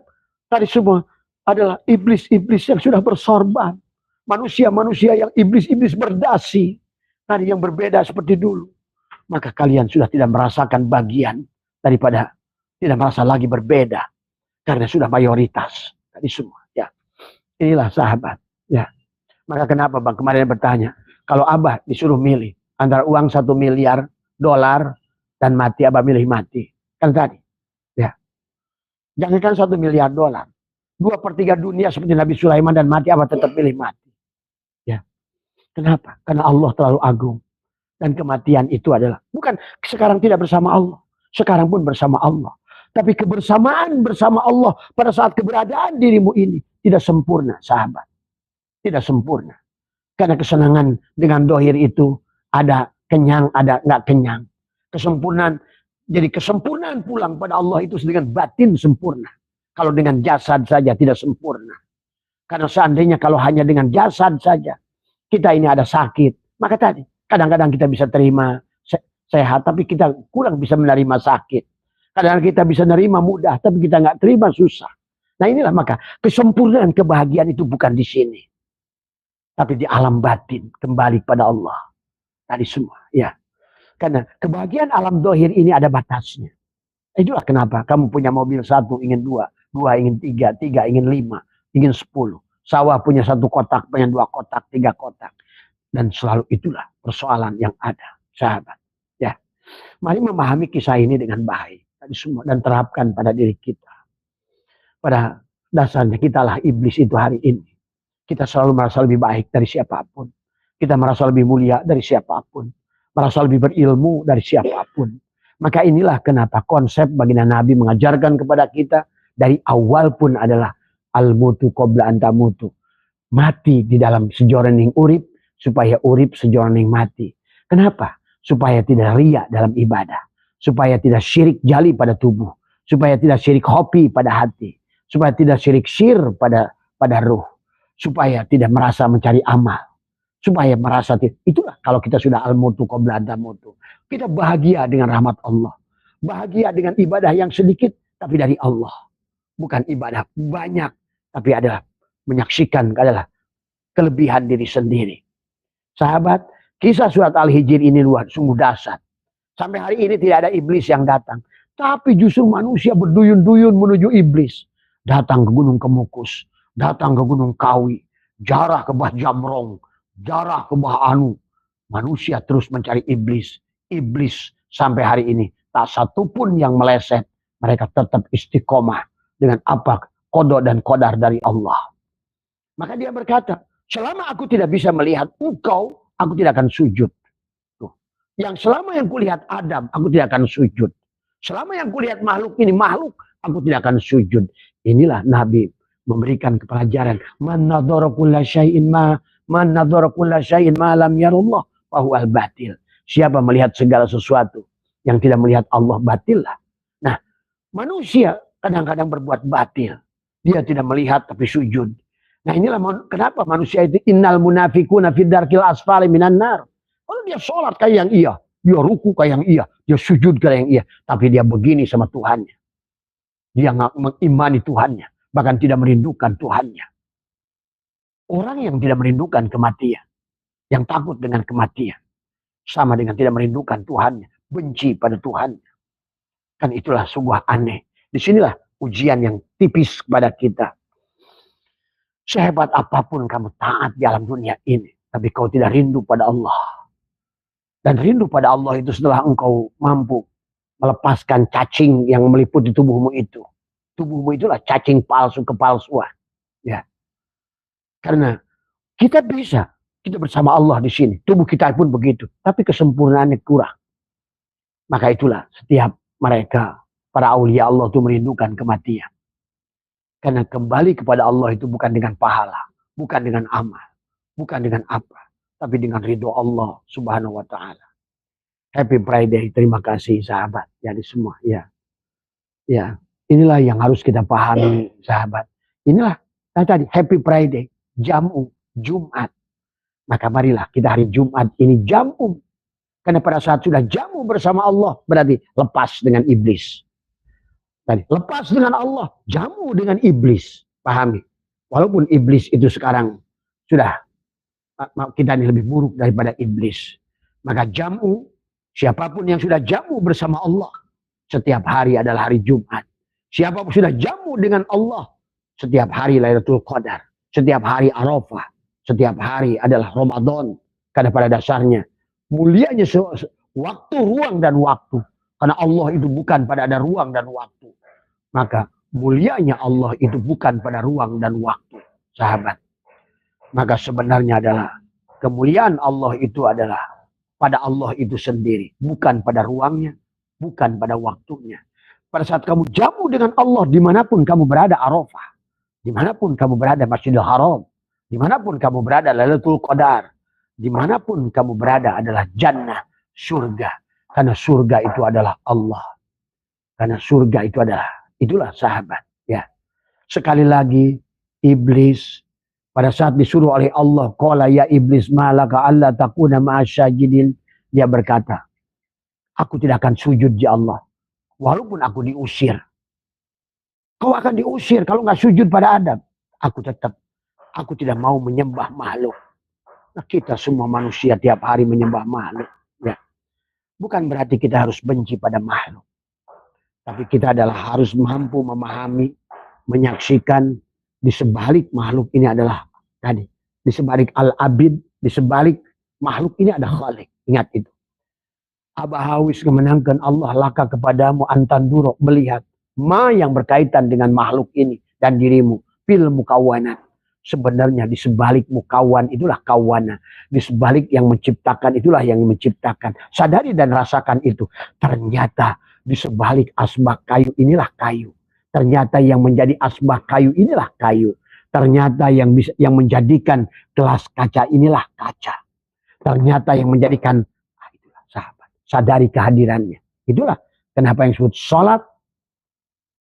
tadi semua adalah iblis-iblis yang sudah bersorban. Manusia-manusia yang iblis-iblis berdasi. Tadi yang berbeda seperti dulu. Maka kalian sudah tidak merasakan bagian daripada tidak merasa lagi berbeda. Karena sudah mayoritas. Tadi semua. Ya. Inilah sahabat. Ya. Maka kenapa Bang kemarin bertanya. Kalau Abah disuruh milih antara uang 1 miliar dolar dan mati, Abah milih mati. Kan tadi. Ya. Jangankan 1 miliar dolar. 2/3 dunia seperti Nabi Sulaiman dan mati, Abah tetap pilih mati. Ya. Kenapa? Karena Allah terlalu agung. Dan kematian itu adalah, bukan sekarang tidak bersama Allah. Sekarang pun bersama Allah. Tapi kebersamaan bersama Allah pada saat keberadaan dirimu ini. tidak sempurna, sahabat. Tidak sempurna. Karena kesenangan dengan dohir itu ada kenyang, ada nggak kenyang. Kesempurnaan, jadi kesempurnaan pulang pada Allah itu dengan batin sempurna. Kalau dengan jasad saja tidak sempurna. Karena seandainya kalau hanya dengan jasad saja, kita ini ada sakit. Maka tadi, kadang-kadang kita bisa terima sehat, tapi kita kurang bisa menerima sakit. Kadang-kadang kita bisa menerima mudah, tapi kita nggak terima susah. Nah inilah maka kesempurnaan kebahagiaan itu bukan di sini. Tapi di alam batin, kembali pada Allah. Tadi semua, ya. Karena kebahagiaan alam dohir ini ada batasnya. Itulah kenapa kamu punya mobil 1 ingin 2, 2 ingin 3, 3 ingin 5, ingin 10. Sawah punya 1 kotak, punya 2 kotak, 3 kotak. Dan selalu itulah persoalan yang ada, sahabat. Ya, mari memahami kisah ini dengan baik. Tadi semua dan terapkan pada diri kita. Pada dasarnya kitalah iblis itu hari ini. Kita selalu merasa lebih baik dari siapapun. Kita merasa lebih mulia dari siapapun. Merasa lebih berilmu dari siapapun. Maka inilah kenapa konsep baginda Nabi mengajarkan kepada kita dari awal pun adalah al-mutu qabla an tamutu. Mati di dalam sejorening urip supaya urip sejorening mati. Kenapa? Supaya tidak riya dalam ibadah. Supaya tidak syirik jali pada tubuh. Supaya tidak syirik hobi pada hati. Supaya tidak syirik syir pada ruh. Supaya tidak merasa mencari amal. Supaya merasa, itulah kalau kita sudah al-mutu qabla an tamutu. Kita bahagia dengan rahmat Allah. Bahagia dengan ibadah yang sedikit, tapi dari Allah. Bukan ibadah banyak, tapi adalah menyaksikan adalah kelebihan diri sendiri. Sahabat, kisah surat Al-Hijr ini luar sungguh dahsyat. Sampai hari ini tidak ada iblis yang datang. Tapi justru manusia berduyun-duyun menuju iblis. Datang ke Gunung Kemukus. Datang ke Gunung Kawi, jarah ke Bah Jamrong, jarah ke Bah Anu. Manusia terus mencari iblis. Iblis sampai hari ini tak satu pun yang meleset. Mereka tetap istiqomah dengan apa qada dan qadar dari Allah. Maka dia berkata, selama aku tidak bisa melihat engkau, aku tidak akan sujud. Tuh. Yang selama yang kulihat Adam, aku tidak akan sujud. Selama yang kulihat makhluk ini makhluk, aku tidak akan sujud. Inilah Nabi memberikan pelajaran. Man nadhara kulla syai'in ma lam yarullah fa huwal batil. Siapa melihat segala sesuatu yang tidak melihat Allah, batil lah. Nah, manusia kadang-kadang berbuat batil. Dia tidak melihat tapi sujud. Nah, inilah kenapa manusia itu innal munafiquna fid darkil asfali minan nar. Kalau dia sholat kayak yang iya, dia ruku kayak yang iya, dia sujud kayak yang iya, tapi dia begini sama Tuhannya. Dia nggak mengimani Tuhannya. Bahkan tidak merindukan Tuhannya. Orang yang tidak merindukan kematian, yang takut dengan kematian, sama dengan tidak merindukan Tuhannya, benci pada Tuhannya. Kan itulah sebuah aneh. Disinilah ujian yang tipis kepada kita. Sehebat apapun kamu taat di alam dunia ini, tapi kau tidak rindu pada Allah. Dan rindu pada Allah itu setelah engkau mampu melepaskan cacing yang meliputi tubuhmu itu. Tubuhmu itulah cacing palsu, kepalsuan. Ya. Karena kita bisa, kita bersama Allah di sini. Tubuh kita pun begitu. Tapi kesempurnaannya kurang. Maka itulah setiap mereka, para aulia Allah itu merindukan kematian. Karena kembali kepada Allah itu bukan dengan pahala. Bukan dengan amal. Bukan dengan apa. Tapi dengan ridho Allah subhanahu wa ta'ala. Happy Friday. Terima kasih sahabat. Jadi semua. Ya. Ya. Inilah yang harus kita pahami, sahabat. Inilah tadi Happy Friday, jamu, Jumat. Maka marilah kita hari Jumat ini jamu. Karena pada saat sudah jamu bersama Allah, berarti lepas dengan iblis. Tadi, lepas dengan Allah, jamu dengan iblis. Pahami. Walaupun iblis itu sekarang sudah, kita ini lebih buruk daripada iblis. Maka jamu, siapapun yang sudah jamu bersama Allah, setiap hari adalah hari Jumat. Siapa sudah jamu dengan Allah, setiap hari Lailatul Qadar, setiap hari Arafah, setiap hari adalah Ramadan. Karena pada dasarnya mulianya waktu, ruang dan waktu. Karena Allah itu bukan pada ada ruang dan waktu. Maka mulianya Allah itu bukan pada ruang dan waktu, sahabat. Maka sebenarnya adalah kemuliaan Allah itu adalah pada Allah itu sendiri, bukan pada ruangnya, bukan pada waktunya. Pada saat kamu jamu dengan Allah dimanapun kamu berada, Arafah, Dimanapun kamu berada, Masjidil Haram. Dimanapun kamu berada, Lailatul Qadar. Dimanapun kamu berada adalah jannah, surga. Karena surga itu adalah Allah. Karena surga itu adalah, itulah sahabat. Ya. Sekali lagi, iblis pada saat disuruh oleh Allah, qala ya iblis malaka alla takuna ma'asyajidin. Dia berkata, aku tidak akan sujud ya Allah. Walaupun aku diusir. Kau akan diusir kalau nggak sujud pada Adam. Aku tidak mau menyembah makhluk. Nah, kita semua manusia tiap hari menyembah makhluk. Ya. Bukan berarti kita harus benci pada makhluk. Tapi kita adalah harus mampu memahami, menyaksikan di sebalik makhluk ini adalah tadi. Di sebalik al-abid, di sebalik makhluk ini ada khalik. Ingat itu. Abahawis kemenangkan Allah laka kepadamu antanduro melihat ma yang berkaitan dengan makhluk ini dan dirimu fil mukawanat. Sebenarnya di sebalik mukawan itulah kawana. Di sebalik yang menciptakan itulah yang menciptakan. Sadari dan rasakan itu. Ternyata di sebalik asbak kayu inilah kayu. Ternyata yang menjadi asbak kayu inilah kayu. Ternyata yang menjadikan gelas kaca inilah kaca. Ternyata yang menjadikan itulah sahabat. Sadari kehadirannya. Itulah kenapa yang disebut sholat.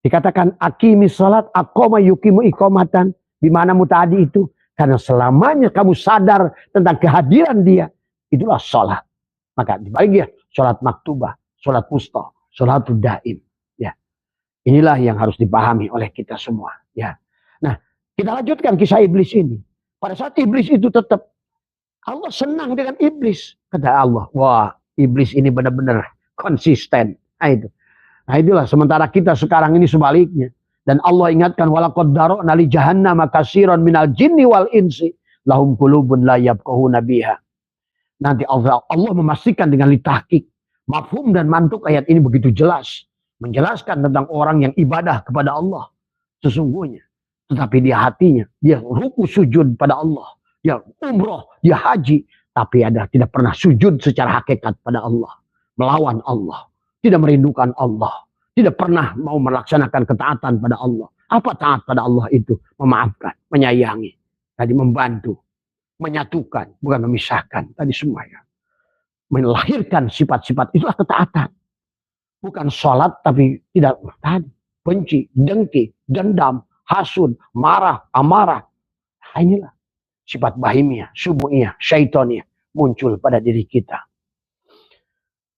Dikatakan akimis sholat, akoma yukimu ikomatan. Di mana mutadi itu? Karena selamanya kamu sadar tentang kehadiran dia. Itulah sholat. Maka dibalik dia, sholat maktubah, sholat wusta, sholat daim. Ya. Inilah yang harus dipahami oleh kita semua. Ya. Nah, kita lanjutkan kisah iblis ini. Pada saat iblis itu tetap, Allah senang dengan iblis. Kata Allah, wah iblis ini benar-benar konsisten. Nah, itu. Nah itulah sementara kita sekarang ini sebaliknya. Dan Allah ingatkan walaqad dara'na li jahannam katsiran minal jinni wal insi lahum qulubun la yafqahuna biha. Nanti Allah memastikan dengan litahqiq mafhum dan mantuk ayat ini begitu jelas menjelaskan tentang orang yang ibadah kepada Allah sesungguhnya, tetapi dia hatinya dia ruku sujud pada Allah, dia umroh, dia haji, tapi tidak pernah sujud secara hakikat pada Allah, melawan Allah, tidak merindukan Allah. Tidak pernah mau melaksanakan ketaatan pada Allah. Apa taat pada Allah itu? Memaafkan, menyayangi, tadi membantu, menyatukan, bukan memisahkan. Tadi semuanya. Melahirkan sifat-sifat itulah ketaatan. Bukan sholat tapi tidak tadi. Benci, dengki, dendam, hasud, marah, amarah. Nah, inilah sifat bahimiyah, subuhiyah, syaitoniyah muncul pada diri kita.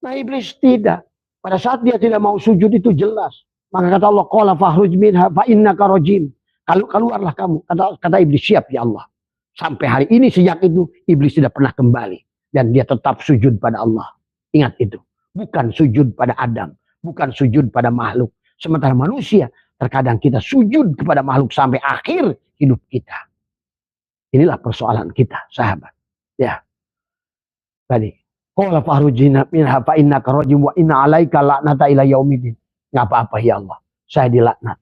Nah iblis tidak. Pada saat dia tidak mau sujud itu jelas. Maka kata Allah, qala fakhruj minha fa innaka rajim. Kalau keluarlah kamu. Kata iblis, siap ya Allah. Sampai hari ini sejak itu iblis tidak pernah kembali dan dia tetap sujud pada Allah. Ingat itu. Bukan sujud pada Adam, bukan sujud pada makhluk. Sementara manusia terkadang kita sujud kepada makhluk sampai akhir hidup kita. Inilah persoalan kita, sahabat. Ya. Tadi qala fahrujina minha fa innaka rajim wa inna 'alaika la'nata ila yaumiddin. Enggak apa-apa ya Allah, saya dilaknat.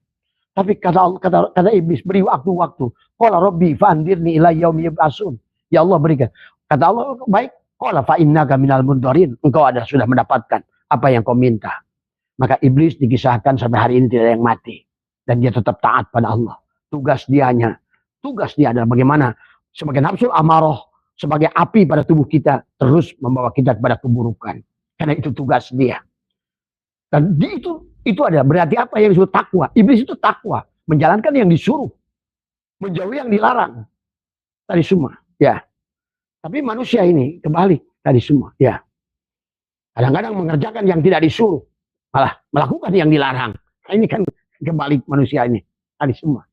Tapi kata iblis, beri waktu-waktu. Qala rabbi fa'andirni ila yaumi yub'atsun. Ya Allah berikan. Kata Allah, baik. Qala fa innaka minal mundharin. Engkau sudah mendapatkan apa yang kau minta. Maka iblis dikisahkan sampai hari ini tidak ada yang mati dan dia tetap taat pada Allah. Tugas dia adalah bagaimana sebagai nafsul amarah, sebagai api pada tubuh kita terus membawa kita kepada keburukan. Karena itu tugas dia. Dan itu ada berarti apa yang disebut takwa. Iblis itu takwa, menjalankan yang disuruh, menjauhi yang dilarang. Tadi semua, ya. Tapi manusia ini kebalik tadi semua, ya. Kadang-kadang mengerjakan yang tidak disuruh, malah melakukan yang dilarang. Nah, ini kan kebalik manusia ini tadi semua.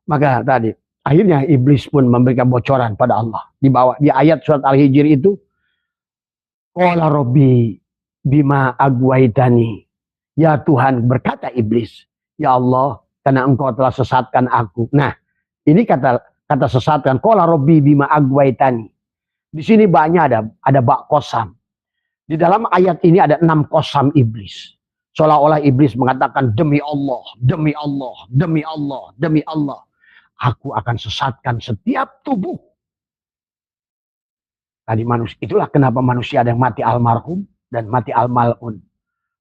Maka tadi akhirnya iblis pun memberikan bocoran pada Allah. Di ayat surat Al-Hijr itu, qala rabbi bima agwaitani. Ya Tuhan, berkata iblis, ya Allah, karena engkau telah sesatkan aku. Nah, ini kata sesatkan, qala rabbi bima agwaitani. Di sini banyak ada bak kosam. Di dalam ayat ini ada 6 kosam iblis. Seolah-olah iblis mengatakan demi Allah, demi Allah, demi Allah, demi Allah. Aku akan sesatkan setiap tubuh. Tadi manusia, itulah kenapa manusia ada yang mati almarhum dan mati al-mal'un.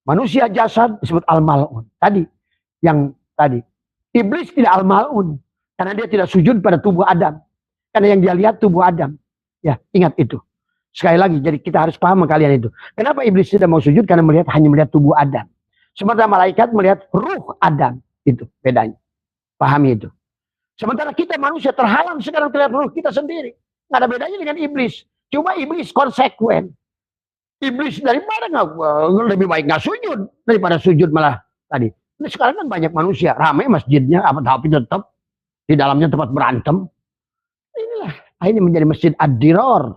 Manusia jasad disebut al-mal'un. Tadi iblis tidak al-mal'un. Karena dia tidak sujud pada tubuh Adam. Karena yang dia lihat tubuh Adam. Ya, ingat itu. Sekali lagi, jadi kita harus paham kalian itu. Kenapa iblis tidak mau sujud? Karena hanya melihat tubuh Adam. Sementara malaikat melihat ruh Adam. Itu bedanya. Pahami itu. Sementara kita manusia terhalang sekarang terlihat ruh kita sendiri. Nggak ada bedanya dengan iblis. Cuma iblis konsekuen. Iblis dari mana lebih baik nggak sujud daripada sujud malah tadi. Ini sekarang kan banyak manusia. Ramai masjidnya, tapi tetap di dalamnya tempat berantem. Inilah akhirnya menjadi masjid ad-dirar.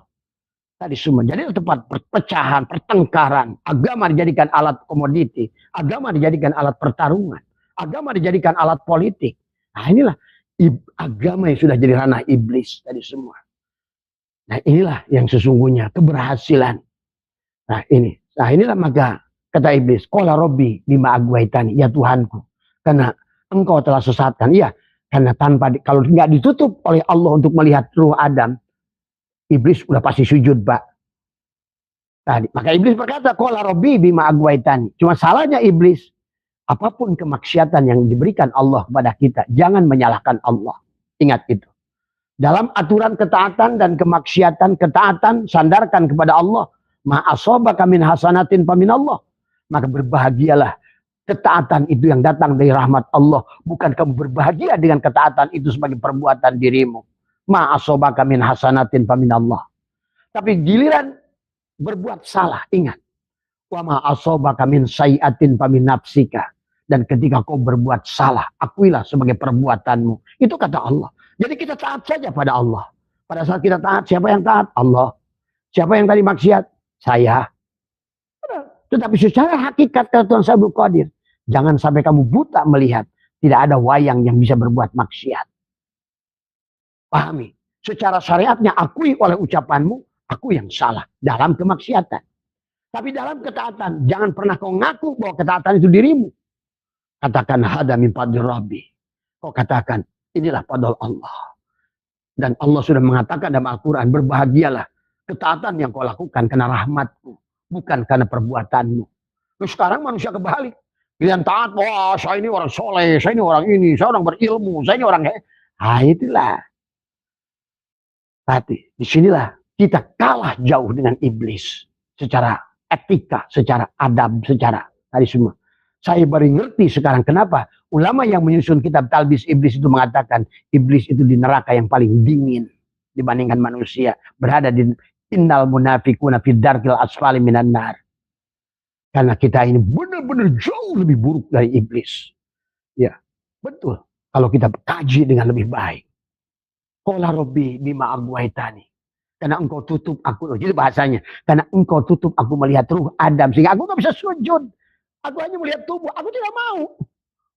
Tadi semua. Jadi tempat perpecahan, pertengkaran. Agama dijadikan alat komoditi. Agama dijadikan alat pertarungan. Agama dijadikan alat politik. Nah inilah agama yang sudah jadi ranah iblis tadi semua. Nah inilah yang sesungguhnya keberhasilan. Nah inilah maka kata iblis. Qala Rabbi bima aghwaytani. Ya Tuhanku. Karena engkau telah sesatkan. Iya. Karena kalau nggak ditutup oleh Allah untuk melihat ruh Adam. Iblis udah pasti sujud, Pak. Tadi, maka iblis berkata, "Qala Rabbi bima aghwaytani." Cuma salahnya iblis, apapun kemaksiatan yang diberikan Allah kepada kita, jangan menyalahkan Allah. Ingat itu. Dalam aturan ketaatan dan kemaksiatan, ketaatan sandarkan kepada Allah. Ma asabaka min hasanatin famin Allah. Maka berbahagialah. Ketaatan itu yang datang dari rahmat Allah. Bukan kamu berbahagia dengan ketaatan itu sebagai perbuatan dirimu. Ma asobaka min hasanatin famin Allah. Tapi giliran berbuat salah, ingat. Wa ma asobaka min sayiatin famin nafsika. Dan ketika kau berbuat salah, akuilah sebagai perbuatanmu. Itu kata Allah. Jadi kita taat saja pada Allah. Pada saat kita taat, siapa yang taat? Allah. Siapa yang tadi maksiat? Saya. Tetapi secara hakikat kata Tuhan Sabul Qadir, jangan sampai kamu buta melihat. Tidak ada wayang yang bisa berbuat maksiat. Pahami. Secara syariatnya akui oleh ucapanmu, aku yang salah dalam kemaksiatan. Tapi dalam ketaatan, jangan pernah kau ngaku bahwa ketaatan itu dirimu. Katakan hada min fadli Rabbi. Kau katakan, inilah fadl Allah. Dan Allah sudah mengatakan dalam Al-Quran, berbahagialah ketaatan yang kau lakukan karena rahmatku, bukan karena perbuatanmu. Nah, sekarang manusia kebalik. Kalian taat, wah saya ini orang soleh, saya ini orang ini, saya orang berilmu, saya ini orang... Nah itulah. Tapi disinilah kita kalah jauh dengan iblis. Secara etika, secara adab, secara tadi semua. Saya baru ngerti sekarang kenapa ulama yang menyusun kitab Talbis Iblis itu mengatakan iblis itu di neraka yang paling dingin dibandingkan manusia. Berada di innal munafiquna fi darkil asfali minan nar. Karena kita ini benar-benar jauh lebih buruk dari iblis. Ya, betul. Kalau kita kaji dengan lebih baik. Qala Rabbi bima aghwaytani. Karena engkau tutup aku. Jadi bahasanya. Karena engkau tutup aku melihat ruh Adam. Sehingga aku gak bisa sujud. Aku hanya melihat tubuh. Aku tidak mau.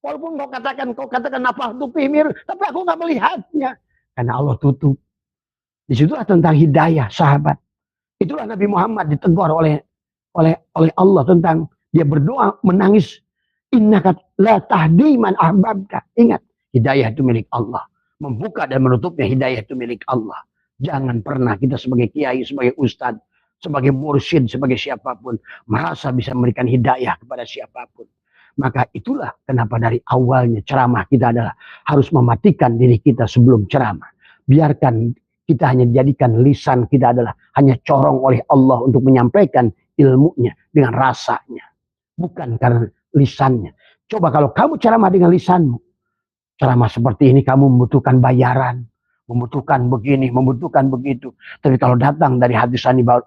Walaupun kau katakan nafah tu pihmir. Tapi aku gak melihatnya. Karena Allah tutup. Disitulah tentang hidayah sahabat. Itulah Nabi Muhammad ditegur oleh Allah tentang dia berdoa menangis. Innaka la tahdi man ahbabta. Ingat. Hidayah itu milik Allah. Membuka dan menutupnya hidayah itu milik Allah. Jangan pernah kita sebagai kiai, sebagai ustadz, sebagai mursyid, sebagai siapapun merasa bisa memberikan hidayah kepada siapapun. Maka itulah kenapa dari awalnya ceramah kita adalah harus mematikan diri kita sebelum ceramah. Biarkan kita hanya jadikan lisan kita adalah hanya corong oleh Allah untuk menyampaikan ilmunya dengan rasanya. Bukan karena lisannya. Coba kalau kamu ceramah dengan lisanmu. Ceramah seperti ini kamu membutuhkan bayaran, membutuhkan begini, membutuhkan begitu. Tapi kalau datang dari hati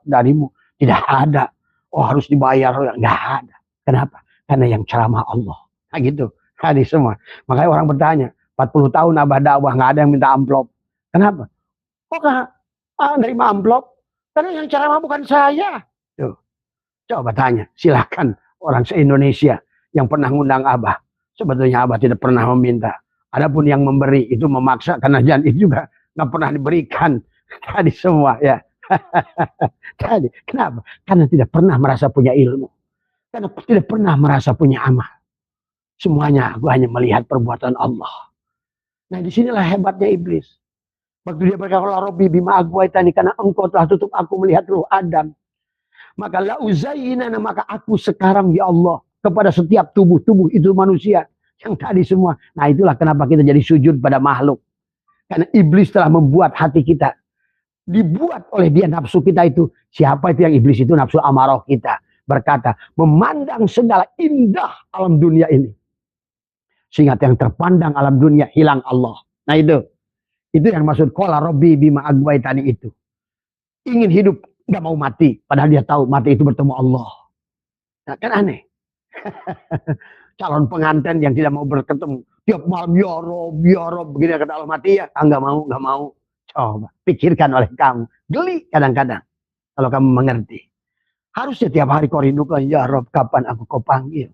darimu, tidak ada. Oh harus dibayar, nggak ada. Kenapa? Karena yang ceramah Allah. Nah gitu, hadis semua. Makanya orang bertanya, 40 tahun abah dakwah nggak ada yang minta amplop. Kenapa? Kok nggak nerima amplop? Karena yang ceramah bukan saya. Tuh. Coba tanya, silakan orang se-Indonesia yang pernah ngundang abah. Sebetulnya abah tidak pernah meminta. Adapun yang memberi itu memaksa karena janji juga nggak pernah diberikan. Tadi semua ya. Tadi kenapa? Karena tidak pernah merasa punya ilmu. Karena tidak pernah merasa punya amal. Semuanya aku hanya melihat perbuatan Allah. Nah disinilah hebatnya iblis. Waktu dia berkata, Rabbi bima aghwaytani, karena engkau telah tutup aku melihat ruh Adam. Maka la uzayyinana, maka aku sekarang ya Allah kepada setiap tubuh itu manusia. Yang tadi semua. Nah itulah kenapa kita jadi sujud pada makhluk. Karena iblis telah membuat hati kita dibuat oleh dia nafsu kita itu. Siapa itu yang iblis itu? Nafsu amarah kita. Berkata, memandang segala indah alam dunia ini. Sehingga yang terpandang alam dunia hilang Allah. Nah itu yang maksud qala rabbi bima aghwaytani itu. Ingin hidup, nggak mau mati. Padahal dia tahu mati itu bertemu Allah. Nah, kan aneh. Calon pengantin yang tidak mau berketemu. Tiap malam, ya Rob, begini kata Allah mati ya. Ah, nggak mau. Coba, pikirkan oleh kamu. Geli kadang-kadang. Kalau kamu mengerti. Harusnya tiap hari kau rindukan, ya Rob, kapan aku kau panggil.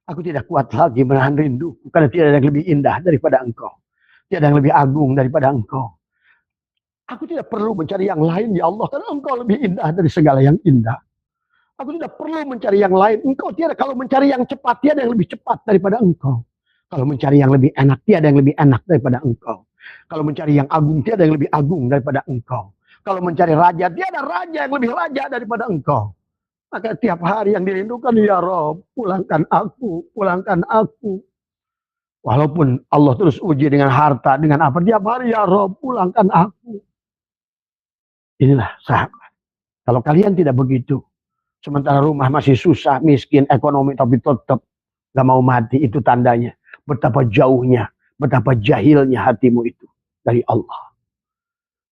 Aku tidak kuat lagi menahan rindu. Karena tidak ada yang lebih indah daripada engkau. Tidak ada yang lebih agung daripada engkau. Aku tidak perlu mencari yang lain, ya Allah. Karena engkau lebih indah dari segala yang indah. Aku tidak perlu mencari yang lain. Engkau tiada, kalau mencari yang cepat, tiada yang lebih cepat daripada engkau. Kalau mencari yang lebih enak, tiada yang lebih enak daripada engkau. Kalau mencari yang agung, tiada yang lebih agung daripada engkau. Kalau mencari raja, tiada raja yang lebih raja daripada engkau. Maka tiap hari yang dirindukan, ya Rob, pulangkan aku. Walaupun Allah terus uji dengan harta, dengan apa, tiap hari, ya Rob, pulangkan aku. Inilah sahabat. Kalau kalian tidak begitu, sementara rumah masih susah, miskin, ekonomi, tapi tetap gak mau mati, itu tandanya betapa jauhnya, betapa jahilnya hatimu itu dari Allah.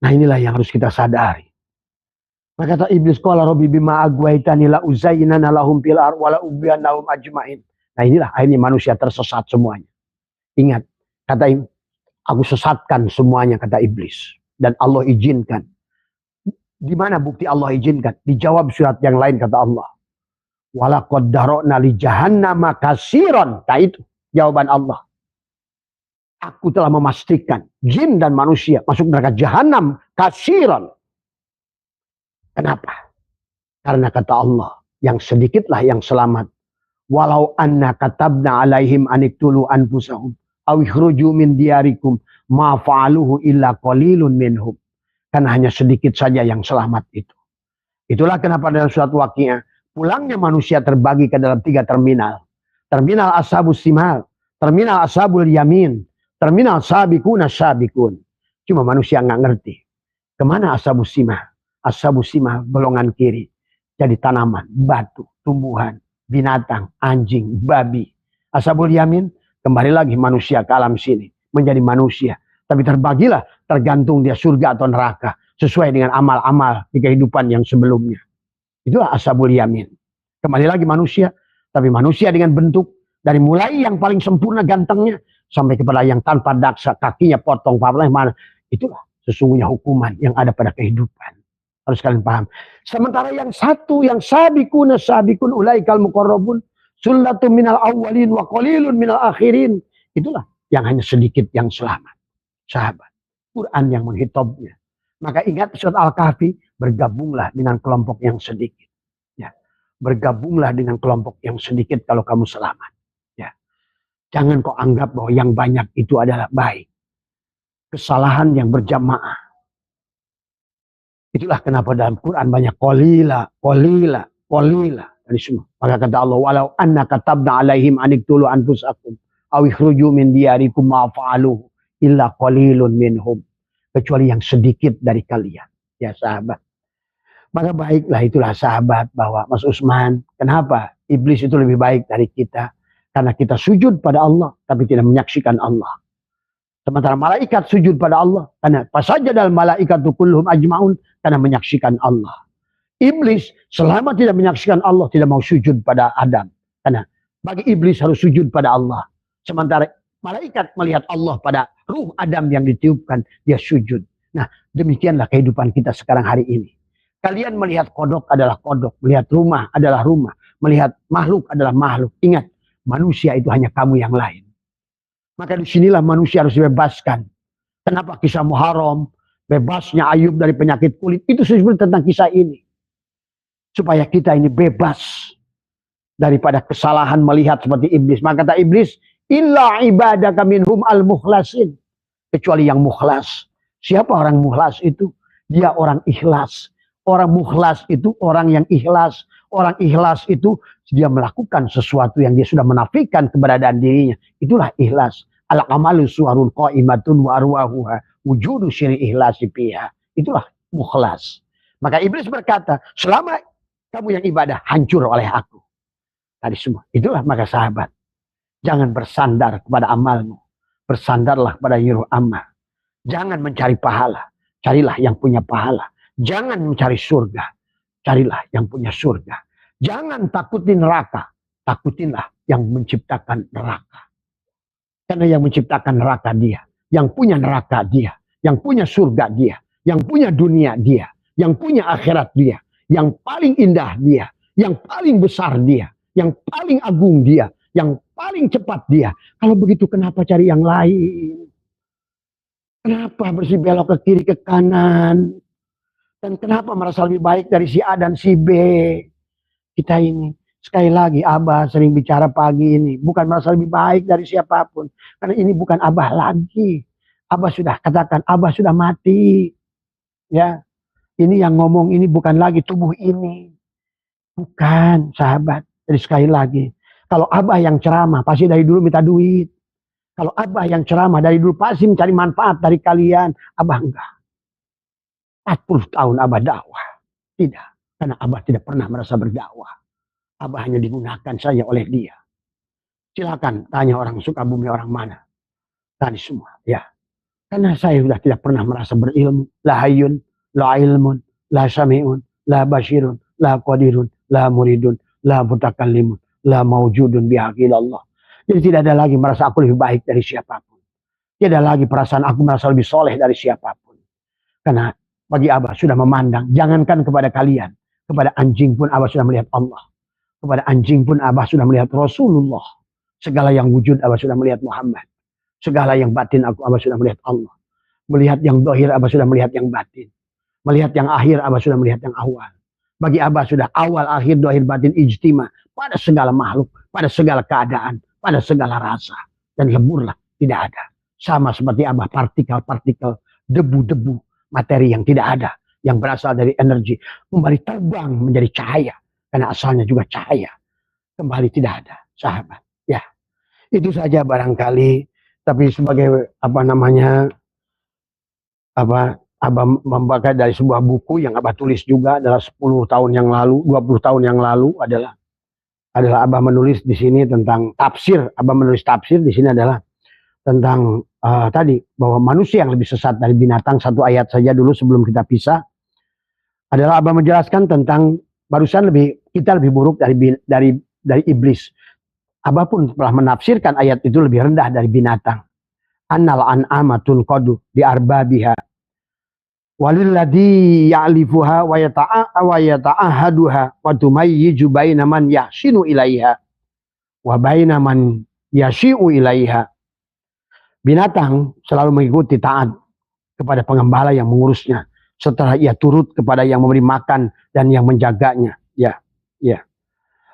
Nah inilah yang harus kita sadari. Maka kata iblis, qala rabbi bima aghwaytani la uzayyinanna lahum fil ardh wa la ughwiyannahum ajmain. Nah inilah akhirnya manusia tersesat semuanya. Ingat, kata aku sesatkan semuanya, kata iblis. Dan Allah izinkan. Di mana bukti Allah izinkan? Dijawab surat yang lain, kata Allah. Walaqad dara'na li jahannama katsiran. Nah itu jawaban Allah. Aku telah memastikan jin dan manusia masuk neraka jahanam katsiran. Kenapa? Karena kata Allah, yang sedikitlah yang selamat. Walau anna katabna alaihim aniktulu anfusahum aw ikhruju min diyarikum ma fa'aluhu illa qalilun minhum. Karena hanya sedikit saja yang selamat itu. Itulah kenapa dalam surat Waqiah, pulangnya manusia terbagi ke dalam 3 terminal. Terminal ashabus simal, terminal ashabul yamin, terminal sabiqun. Cuma manusia nggak ngerti. Kemana ashabus simah? Ashabus simah golongan kiri. Jadi tanaman, batu, tumbuhan, binatang, anjing, babi. Ashabul yamin kembali lagi manusia ke alam sini. Menjadi manusia. Tapi terbagilah tergantung dia surga atau neraka. Sesuai dengan amal-amal di kehidupan yang sebelumnya. Itulah ashabul yamin. Kembali lagi manusia. Tapi manusia dengan bentuk. Dari mulai yang paling sempurna gantengnya. Sampai kepada yang tanpa daksa. Kakinya potong. Mana. Itulah sesungguhnya hukuman yang ada pada kehidupan. Harus kalian paham. Sementara yang satu. Yang sabikun ulaikal muqarrabun. Sullatun minal awwalin wa qalilun minal akhirin. Itulah yang hanya sedikit yang selamat. Sahabat. Quran yang menghitobnya. Maka ingat surat Al-Kahfi. Bergabunglah dengan kelompok yang sedikit. Ya. Bergabunglah dengan kelompok yang sedikit kalau kamu selamat. Ya. Jangan kau anggap bahwa yang banyak itu adalah baik. Kesalahan yang berjamaah. Itulah kenapa dalam Quran banyak qalila. Dari semua. Maka kata Allah, walau anna katabna alaihim aniktulu anfusakum aw ikhruju min diyarikum ma fa'aluhu illa qalilun minhum. Kecuali yang sedikit dari kalian. Ya sahabat. Maka baiklah itulah sahabat bahwa Mas Usman, kenapa iblis itu lebih baik dari kita? Karena kita sujud pada Allah tapi tidak menyaksikan Allah. Sementara malaikat sujud pada Allah karena fasajadal malaikatu kulluhum ajmaun, karena menyaksikan Allah. Iblis selama tidak menyaksikan Allah tidak mau sujud pada Adam. Karena bagi iblis harus sujud pada Allah. Sementara malaikat melihat Allah pada ruh Adam yang ditiupkan, dia sujud. Nah, demikianlah kehidupan kita sekarang hari ini. Kalian melihat kodok adalah kodok, melihat rumah adalah rumah, melihat makhluk adalah makhluk. Ingat, manusia itu hanya kamu yang lain. Maka disinilah manusia harus dibebaskan. Kenapa kisah Muharram, bebasnya Ayub dari penyakit kulit, itu sebenarnya tentang kisah ini. Supaya kita ini bebas daripada kesalahan melihat seperti iblis. Maka kata iblis, illa ibadaka minhum al-mukhlasin. Kecuali yang mukhlas. Siapa orang mukhlas itu? Dia orang ikhlas. Orang mukhlas itu orang yang ikhlas. Orang ikhlas itu dia melakukan sesuatu yang dia sudah menafikan keberadaan dirinya. Itulah ikhlas. Al-amalu suwarun qa'imatun wa arwahuha wujudu syiri ihlasi fiha. Itulah mukhlas. Maka iblis berkata, selama kamu yang ibadah hancur oleh aku. Tadi semua. Itulah maka sahabat. Jangan bersandar kepada amalmu. Bersandarlah pada yuruh amal. Jangan mencari pahala. Carilah yang punya pahala. Jangan mencari surga. Carilah yang punya surga. Jangan takutin neraka. Takutinlah yang menciptakan neraka. Karena yang menciptakan neraka dia. Yang punya neraka dia. Yang punya surga dia. Yang punya dunia dia. Yang punya akhirat dia. Yang paling indah dia. Yang paling besar dia. Yang paling agung dia. Yang paling cepat dia. Kalau begitu kenapa cari yang lain? Kenapa bersih belok ke kiri ke kanan? Dan kenapa merasa lebih baik dari si A dan si B? Kita ini, sekali lagi Abah sering bicara pagi ini, bukan merasa lebih baik dari siapapun. Karena ini bukan Abah lagi. Abah sudah katakan, Abah sudah mati. Ya, ini yang ngomong ini bukan lagi tubuh ini. Bukan, sahabat. Jadi sekali lagi, kalau Abah yang ceramah, pasti dari dulu minta duit. Kalau Abah yang ceramah, dari dulu pasti mencari manfaat dari kalian. Abah enggak. 40 tahun Abah dakwah. Tidak. Karena Abah tidak pernah merasa berdakwah. Abah hanya digunakan saja oleh dia. Silakan tanya orang Sukabumi orang mana. Tadi semua. Ya. Karena saya sudah tidak pernah merasa berilmu. La hayyun, la ilmun, la sami'un, la basyirun, la qadirun, la muridun, la mutakallimun, la mawjudun bihaqilallah. Jadi tidak ada lagi merasa aku lebih baik dari siapapun. Tidak ada lagi perasaan aku merasa lebih soleh dari siapapun. Karena bagi Abah sudah memandang. Jangankan kepada kalian. Kepada anjing pun Abah sudah melihat Allah. Kepada anjing pun Abah sudah melihat Rasulullah. Segala yang wujud Abah sudah melihat Muhammad. Segala yang batin Abah sudah melihat Allah. Melihat yang dohir Abah sudah melihat yang batin. Melihat yang akhir Abah sudah melihat yang awal. Bagi Abah sudah awal, akhir, dohir, batin, ijtima. Pada segala makhluk. Pada segala keadaan. Pada segala rasa. Dan leburlah. Tidak ada. Sama seperti Abah partikel-partikel. Debu-debu. Materi yang tidak ada. Yang berasal dari energi. Kembali terbang menjadi cahaya. Karena asalnya juga cahaya. Kembali tidak ada. Sahabat. Ya. Itu saja barangkali. Tapi sebagai Abah membaca dari sebuah buku yang Abah tulis juga adalah 10 tahun yang lalu, 20 tahun yang lalu adalah Abah menulis di sini tentang tafsir. Abah menulis tafsir di sini adalah tentang tadi bahwa manusia yang lebih sesat dari binatang. Satu ayat saja dulu sebelum kita pisah. Adalah Abah menjelaskan tentang barusan kita lebih buruk dari iblis. Abah pun telah menafsirkan ayat itu lebih rendah dari binatang. Annal an'amatun qadu bi arbabiha walilladzi ya'lifuha wa yata'ahaduha wa tumayyiju baina man yahsinu ilaiha wa baina man yashi'u ilaiha. Binatang selalu mengikuti taat kepada pengembala yang mengurusnya setelah ia turut kepada yang memberi makan dan yang menjaganya. Ya.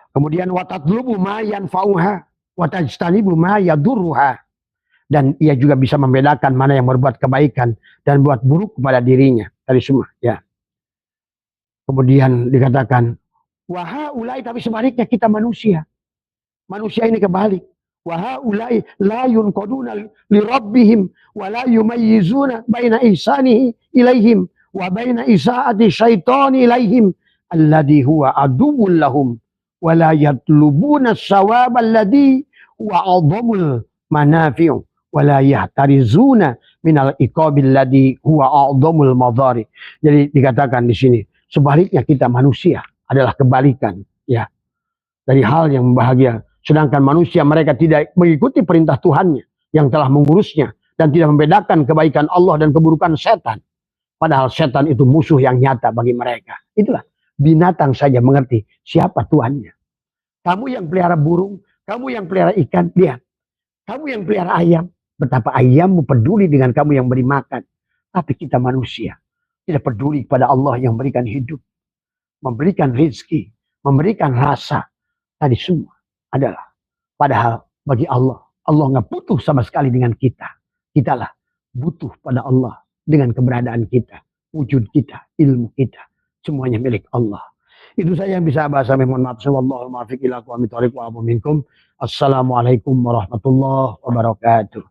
Kemudian watatlubu ma yanfa'uha wa tajtanibu ma yadurruha. Dan ia juga bisa membedakan mana yang berbuat kebaikan dan buat buruk kepada dirinya. Tadi semua, ya. Kemudian dikatakan, wahaulai, tapi sebaliknya kita manusia. Manusia ini kebalik. Wahaulai la yunqaduna li rabbihim wa la yumayyizuna baina ihsanihi ilaihim wa baina isaati syaitani ilaihim alladhi huwa aduwwul lahum wa la yatlubuna as-sawaba alladhi huwa 'azamul manafi'u wa la yahtarizuna minal iqabil ladzi huwa 'azamul madhari. Jadi dikatakan di sini sebaliknya kita manusia adalah kebalikan, ya, dari hal yang membahagia. Sedangkan manusia mereka tidak mengikuti perintah Tuhannya yang telah mengurusnya dan tidak membedakan kebaikan Allah dan keburukan setan. Padahal setan itu musuh yang nyata bagi mereka. Itulah binatang saja mengerti siapa Tuhannya. Kamu yang pelihara burung, kamu yang pelihara ikan, lihat. Kamu yang pelihara ayam, betapa ayammu peduli dengan kamu yang beri makan. Tapi kita manusia tidak peduli kepada Allah yang memberikan hidup, memberikan rezeki, memberikan rasa. Tadi semua adalah padahal bagi Allah nggak butuh sama sekali dengan kita. Kitalah butuh pada Allah dengan keberadaan kita, wujud kita, ilmu kita, semuanya milik Allah. Itu saja yang bisa bahasa. Mohon maaf. Assalamualaikum warahmatullahi wabarakatuh.